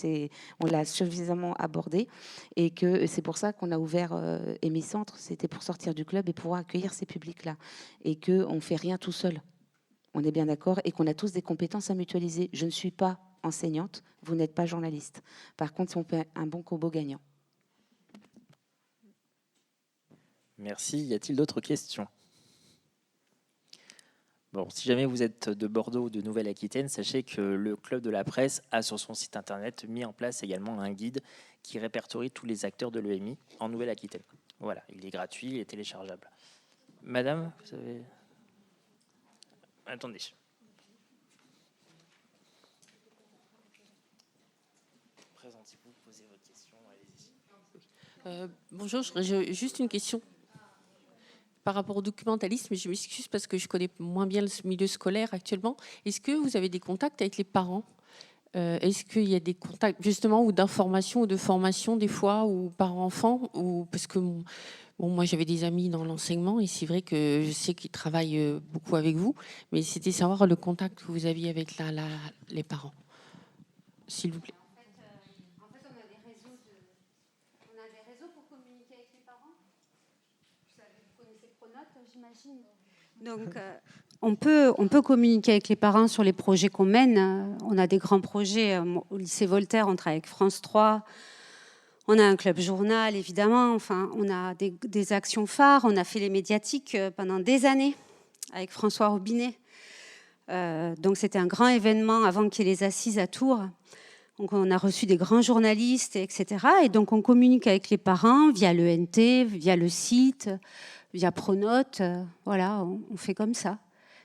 on l'a suffisamment abordé, et que c'est pour ça qu'on a ouvert EMI Centre. C'était pour sortir du club et pouvoir accueillir ces publics-là. Et qu'on ne fait rien tout seul. On est bien d'accord, et qu'on a tous des compétences à mutualiser. Je ne suis pas enseignante, vous n'êtes pas journaliste. Par contre, on fait un bon combo gagnant. Merci. Y a-t-il d'autres questions ? Bon, si jamais vous êtes de Bordeaux ou de Nouvelle-Aquitaine, sachez que le Club de la Presse a sur son site internet mis en place également un guide qui répertorie tous les acteurs de l'EMI en Nouvelle-Aquitaine. Voilà, il est gratuit, il est téléchargeable. Madame, vous avez... Attendez. Présentez-vous, posez votre question, allez-y. Bonjour, j'ai juste une question par rapport au documentalisme. Je m'excuse parce que je connais moins bien le milieu scolaire actuellement. Est-ce que vous avez des contacts avec les parents ? Est-ce qu'il y a des contacts justement, ou d'information ou de formation des fois, ou parents-enfants, ou parce que moi, j'avais des amis dans l'enseignement, et c'est vrai que je sais qu'ils travaillent beaucoup avec vous, mais c'était savoir le contact que vous aviez avec les parents, s'il vous plaît. En fait, on a des réseaux pour communiquer avec les parents. Vous connaissez Pronote, j'imagine. Donc, on peut communiquer avec les parents sur les projets qu'on mène. On a des grands projets. Au lycée Voltaire, on travaille avec France 3. On a un club journal, évidemment. Enfin, on a des actions phares. On a fait les médiatiques pendant des années avec François Robinet. Donc, c'était un grand événement avant qu'il y ait les assises à Tours. Donc, on a reçu des grands journalistes, etc. Et donc, on communique avec les parents via l'ENT, via le site, via Pronote. Voilà, on fait comme ça.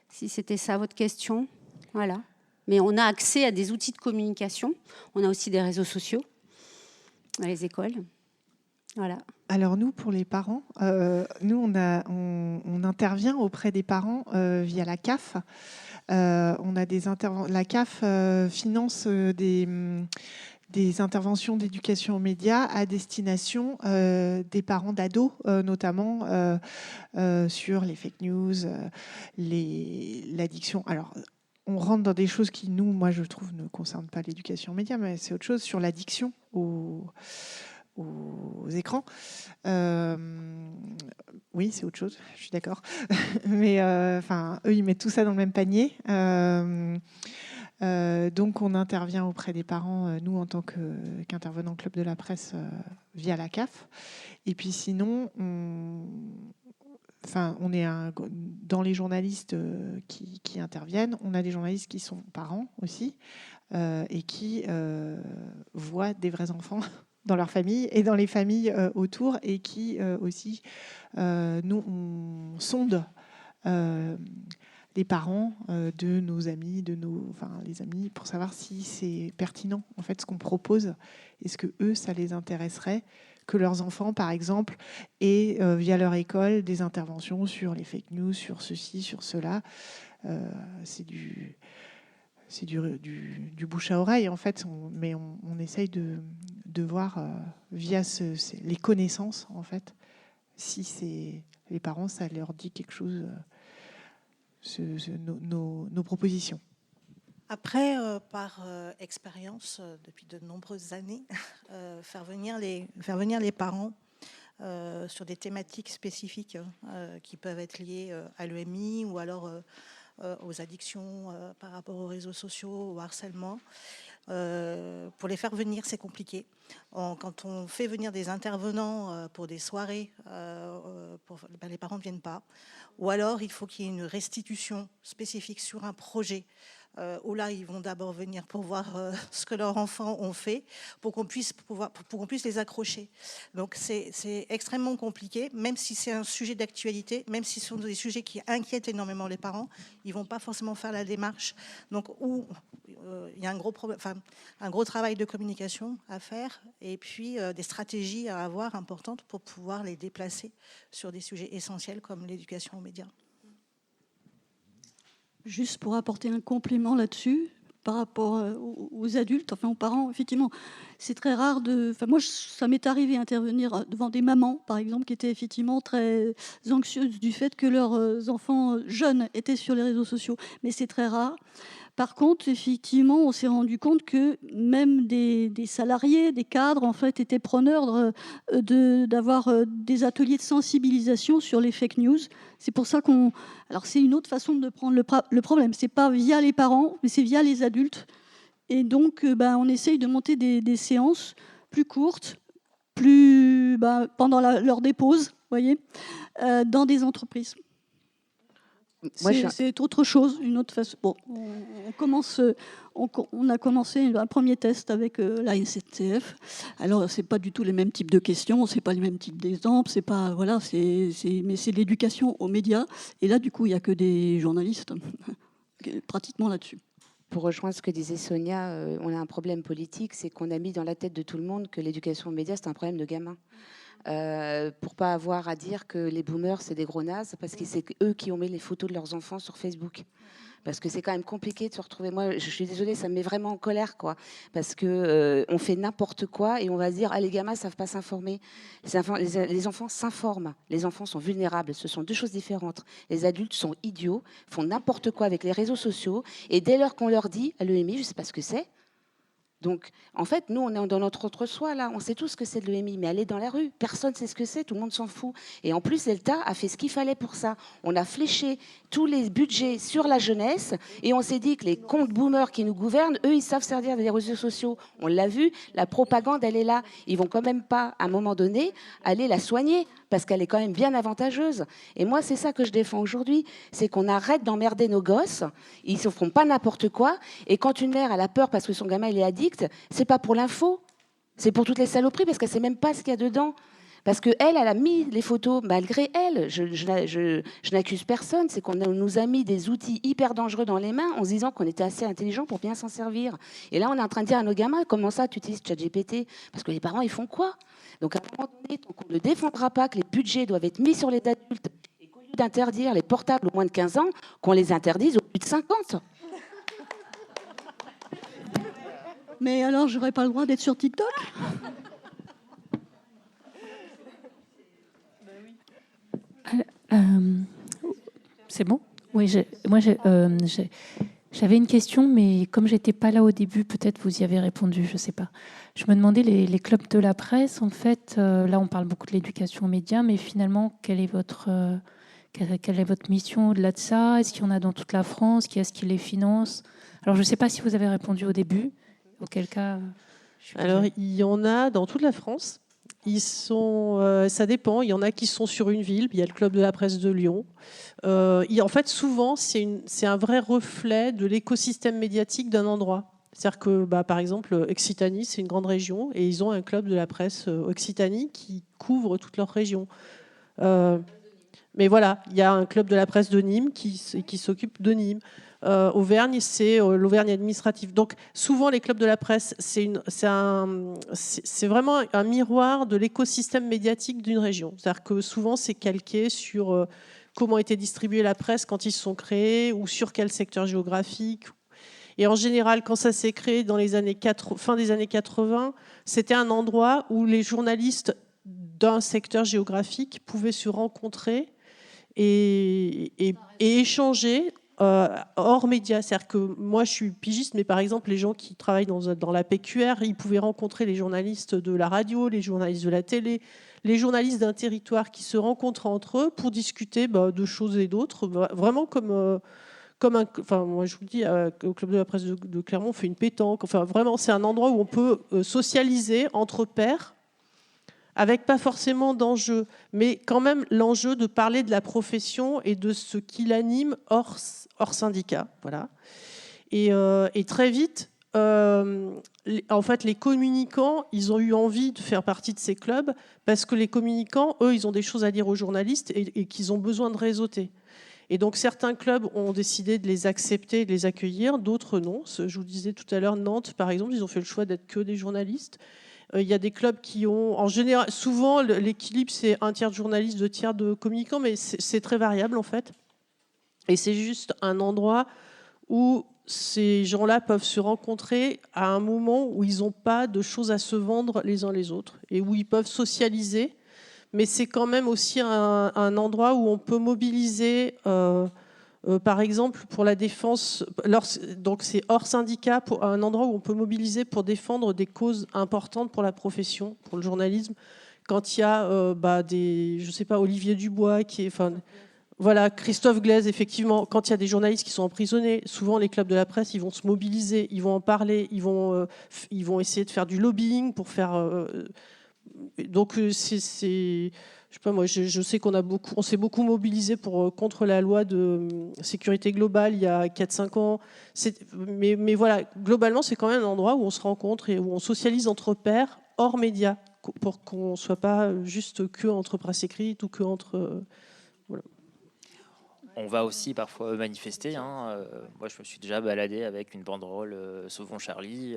Si c'était ça votre question, voilà. Mais on a accès à des outils de communication. On a aussi des réseaux sociaux dans les écoles. Voilà. Alors nous, pour les parents, nous, on intervient auprès des parents via la CAF. On a la CAF finance des interventions d'éducation aux médias à destination des parents d'ados, notamment sur les fake news, l'addiction. Alors, on rentre dans des choses qui, moi, je trouve, ne concernent pas l'éducation aux médias, mais c'est autre chose, sur l'addiction aux écrans. Oui, c'est autre chose, je suis d'accord. Mais eux, ils mettent tout ça dans le même panier. Donc, on intervient auprès des parents, nous, en tant qu'intervenant Club de la Presse, via la CAF. Et puis sinon, on est dans les journalistes qui interviennent, on a des journalistes qui sont parents aussi et qui voient des vrais enfants dans leur famille et dans les familles autour et qui aussi, nous, on sonde les parents de nos amis, les amis, pour savoir si c'est pertinent en fait ce qu'on propose. Est-ce que eux, ça les intéresserait que leurs enfants, par exemple, aient via leur école des interventions sur les fake news, sur ceci, sur cela. C'est du bouche à oreille en fait, mais on essaye de voir via les connaissances en fait si les parents, ça leur dit quelque chose. Nos propositions. Après, par expérience, depuis de nombreuses années, faire venir les parents sur des thématiques spécifiques qui peuvent être liées à l'EMI ou alors aux addictions par rapport aux réseaux sociaux, au harcèlement. Pour les faire venir, c'est compliqué. Quand on fait venir des intervenants pour des soirées, les parents ne viennent pas. Ou alors, il faut qu'il y ait une restitution spécifique sur un projet où là, ils vont d'abord venir pour voir ce que leurs enfants ont fait, pour qu'on puisse les accrocher. Donc, c'est extrêmement compliqué, même si c'est un sujet d'actualité, même si ce sont des sujets qui inquiètent énormément les parents, ils ne vont pas forcément faire la démarche. Donc, il y a un gros travail de communication à faire et puis des stratégies à avoir importantes pour pouvoir les déplacer sur des sujets essentiels comme l'éducation aux médias. Juste pour apporter un complément là-dessus, par rapport aux adultes, enfin aux parents, effectivement, c'est très rare moi, ça m'est arrivé d'intervenir devant des mamans, par exemple, qui étaient effectivement très anxieuses du fait que leurs enfants jeunes étaient sur les réseaux sociaux. Mais c'est très rare. Par contre, effectivement, on s'est rendu compte que même des salariés, des cadres, en fait, étaient preneurs d'avoir des ateliers de sensibilisation sur les fake news. C'est pour ça Alors, c'est une autre façon de prendre le problème. C'est pas via les parents, mais c'est via les adultes. Et donc, on essaye de monter des séances plus courtes, pendant l'heure des pauses, voyez, dans des entreprises. C'est autre chose, une autre façon. Bon, on a commencé un premier test avec la SNCF. Alors, c'est pas du tout les mêmes types de questions, c'est pas les mêmes types d'exemples, c'est pas mais c'est l'éducation aux médias. Et là, du coup, il y a que des journalistes pratiquement là-dessus. Pour rejoindre ce que disait Sonia, on a un problème politique, c'est qu'on a mis dans la tête de tout le monde que l'éducation aux médias, c'est un problème de gamin. Pour pas avoir à dire que les boomers c'est des gros nazes parce que c'est eux qui ont mis les photos de leurs enfants sur Facebook. Parce que c'est quand même compliqué de se retrouver. Moi, je suis désolée, ça me met vraiment en colère, quoi. Parce que on fait n'importe quoi et on va se dire, les gamins savent pas s'informer. Les enfants s'informent. Les enfants sont vulnérables. Ce sont deux choses différentes. Les adultes sont idiots, font n'importe quoi avec les réseaux sociaux. Et dès lors qu'on leur dit, à l'EMI, je sais pas ce que c'est. Donc, en fait, nous, on est dans notre entre-soi, là. On sait tous ce que c'est de l'EMI, mais aller dans la rue, personne ne sait ce que c'est, tout le monde s'en fout. Et en plus, Elta a fait ce qu'il fallait pour ça. On a fléché tous les budgets sur la jeunesse et on s'est dit que les comptes boomers qui nous gouvernent, eux, ils savent servir des réseaux sociaux. On l'a vu, la propagande, elle est là. Ils vont quand même pas, à un moment donné, aller la soigner parce qu'elle est quand même bien avantageuse. Et moi, c'est ça que je défends aujourd'hui, c'est qu'on arrête d'emmerder nos gosses. Ils ne se font pas n'importe quoi. Et quand une mère, elle a peur parce que son gamin, il est addict, c'est pas pour l'info, c'est pour toutes les saloperies parce qu'elle sait même pas ce qu'il y a dedans. Parce qu'elle, elle a mis les photos malgré elle. Je n'accuse personne, c'est qu'on nous a mis des outils hyper dangereux dans les mains en se disant qu'on était assez intelligent pour bien s'en servir. Et là, on est en train de dire à nos gamins, comment ça, tu utilises ChatGPT? Parce que les parents, ils font quoi? Donc à un moment donné, tant qu'on ne défendra pas que les budgets doivent être mis sur les adultes et qu'au lieu d'interdire les portables aux moins de 15 ans, qu'on les interdise aux plus de 50. Mais alors, j'aurais pas le droit d'être sur TikTok? C'est bon? Oui, j'avais une question, mais comme j'étais pas là au début, peut-être vous y avez répondu, je sais pas. Je me demandais, les clubs de la presse, en fait, là on parle beaucoup de l'éducation aux médias, mais finalement, quelle est votre mission au-delà de ça? Est-ce qu'il y en a dans toute la France? Qui est-ce qui les finance? Alors, je ne sais pas si vous avez répondu au début. Auquel cas, alors, il y en a dans toute la France. Ils sont, ça dépend. Il y en a qui sont sur une ville. Il y a le club de la presse de Lyon. En fait, souvent, c'est un vrai reflet de l'écosystème médiatique d'un endroit. C'est-à-dire que, par exemple, Occitanie, c'est une grande région, et ils ont un club de la presse Occitanie qui couvre toute leur région. Mais voilà, il y a un club de la presse de Nîmes qui s'occupe de Nîmes. Auvergne, c'est l'Auvergne administrative. Donc souvent les clubs de la presse, c'est vraiment un miroir de l'écosystème médiatique d'une région. C'est-à-dire que souvent c'est calqué sur comment était distribuée la presse quand ils se sont créés ou sur quel secteur géographique. Et en général, quand ça s'est créé dans les fin des années 80, c'était un endroit où les journalistes d'un secteur géographique pouvaient se rencontrer et échanger hors médias. C'est-à-dire que moi, je suis pigiste, mais par exemple, les gens qui travaillent dans la PQR, ils pouvaient rencontrer les journalistes de la radio, les journalistes de la télé, les journalistes d'un territoire qui se rencontrent entre eux pour discuter de choses et d'autres, vraiment comme moi je vous le dis, au club de la presse de Clermont, on fait une pétanque. Enfin, vraiment, c'est un endroit où on peut socialiser entre pairs, avec pas forcément d'enjeu, mais quand même l'enjeu de parler de la profession et de ce qui l'anime hors syndicat. Voilà. Et très vite, en fait, les communicants, ils ont eu envie de faire partie de ces clubs parce que les communicants, eux, ils ont des choses à dire aux journalistes et qu'ils ont besoin de réseauter. Et donc certains clubs ont décidé de les accepter, de les accueillir, d'autres non. Je vous disais tout à l'heure, Nantes, par exemple, ils ont fait le choix d'être que des journalistes. Il y a des clubs qui ont, en général, souvent l'équilibre c'est un tiers de journalistes, 2 tiers de communicants, mais c'est très variable en fait. Et c'est juste un endroit où ces gens-là peuvent se rencontrer à un moment où ils n'ont pas de choses à se vendre les uns les autres et où ils peuvent socialiser. Mais c'est quand même aussi un endroit où on peut mobiliser, par exemple, pour la défense. Donc c'est hors syndicat, pour un endroit où on peut mobiliser pour défendre des causes importantes pour la profession, pour le journalisme. Quand il y a je sais pas, Olivier Dubois qui est, voilà, Christophe Glaise, effectivement, quand il y a des journalistes qui sont emprisonnés, souvent les clubs de la presse, ils vont se mobiliser, ils vont en parler, ils vont essayer de faire du lobbying pour faire. Donc je sais pas, moi, je sais on s'est beaucoup mobilisé contre la loi de sécurité globale il y a 4-5 ans. Mais voilà, globalement, c'est quand même un endroit où on se rencontre et où on socialise entre pairs hors médias pour qu'on ne soit pas juste que entre presse écrite ou que entre. Voilà. On va aussi parfois manifester. Moi, je me suis déjà baladé avec une banderole Sauvons Charlie.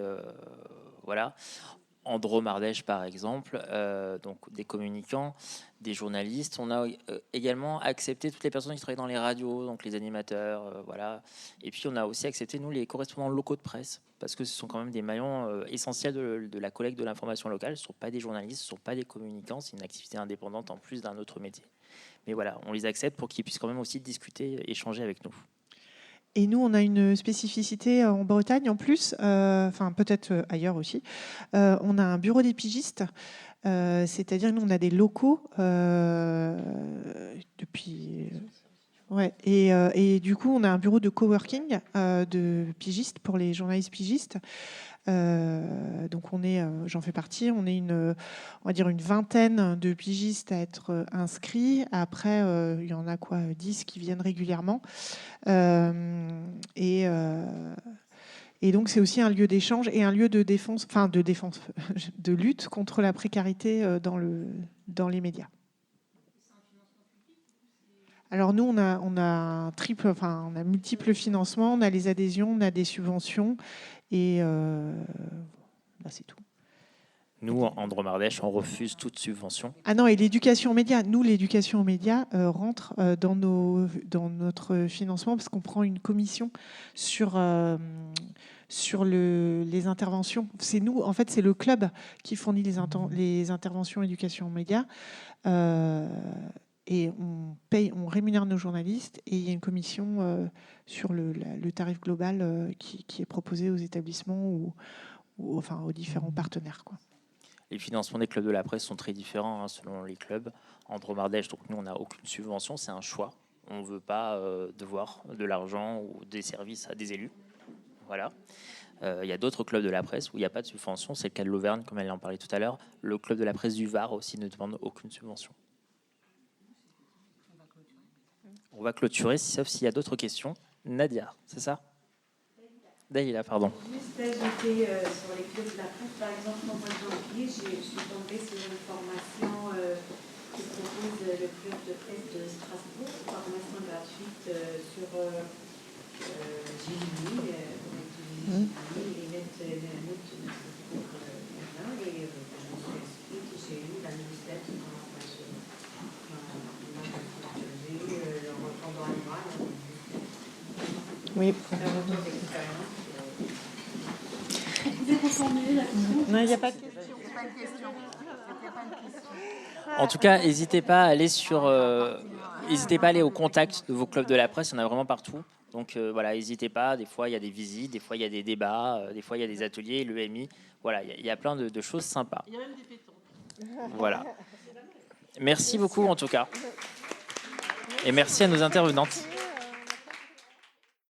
Voilà. En Drôme-Ardèche, par exemple, donc des communicants, des journalistes. On a également accepté toutes les personnes qui travaillent dans les radios, donc les animateurs, voilà. Et puis on a aussi accepté, nous, les correspondants locaux de presse, parce que ce sont quand même des maillons essentiels de la collecte de l'information locale. Ce ne sont pas des journalistes, ce ne sont pas des communicants, c'est une activité indépendante en plus d'un autre métier. Mais voilà, on les accepte pour qu'ils puissent quand même aussi discuter, échanger avec nous. Et nous, on a une spécificité en Bretagne en plus, enfin peut-être ailleurs aussi. On a un bureau des pigistes, c'est-à-dire nous, on a des locaux depuis... Ouais, et du coup, on a un bureau de coworking de pigistes pour les journalistes pigistes. Donc j'en fais partie. On est on va dire une vingtaine de pigistes à être inscrits. Après, il y en a 10 qui viennent régulièrement. Et donc c'est aussi un lieu d'échange et un lieu de défense, de lutte contre la précarité dans les médias. Alors nous, on a multiples financements, on a les adhésions, on a des subventions et là c'est tout. Nous, en Dromardèche, on refuse toute subvention. Ah non, et l'éducation aux médias. Nous, l'éducation aux médias rentre dans notre financement parce qu'on prend une commission sur les interventions. C'est nous, en fait, c'est le club qui fournit les interventions éducation aux médias. Et on rémunère nos journalistes et il y a une commission sur le tarif global qui est proposé aux établissements ou aux différents partenaires, quoi. Les financements des clubs de la presse sont très différents selon les clubs. En Dromardèche, donc nous, on n'a aucune subvention, c'est un choix. On ne veut pas devoir de l'argent ou des services à des élus. Voilà. Il y a d'autres clubs de la presse où il n'y a pas de subvention. C'est le cas de l'Auvergne, comme elle en parlait tout à l'heure. Le club de la presse du Var aussi ne demande aucune subvention. On va clôturer, sauf s'il y a d'autres questions. Nadia, c'est ça? Dalila, pardon. Juste ajouter sur les clubs de la presse, par exemple, au mois de janvier, je suis tombée sur une formation qui propose le club de presse de Strasbourg, une formation gratuite sur Génie, les lettres de Strasbourg, et je me suis inscrite, j'ai eu la newsletter le retour dans les bras. Oui. Non, il n'y a pas de question. En tout cas, n'hésitez pas à aller au contact de vos clubs de la presse. Il y en a vraiment partout. Donc voilà, n'hésitez pas. Des fois, il y a des visites, des fois, il y a des débats, des fois, il y a des ateliers, l'EMI. Voilà, il y a plein de choses sympas. Il y a même des pétanques. Voilà. Merci beaucoup, en tout cas. Et merci à nos intervenantes.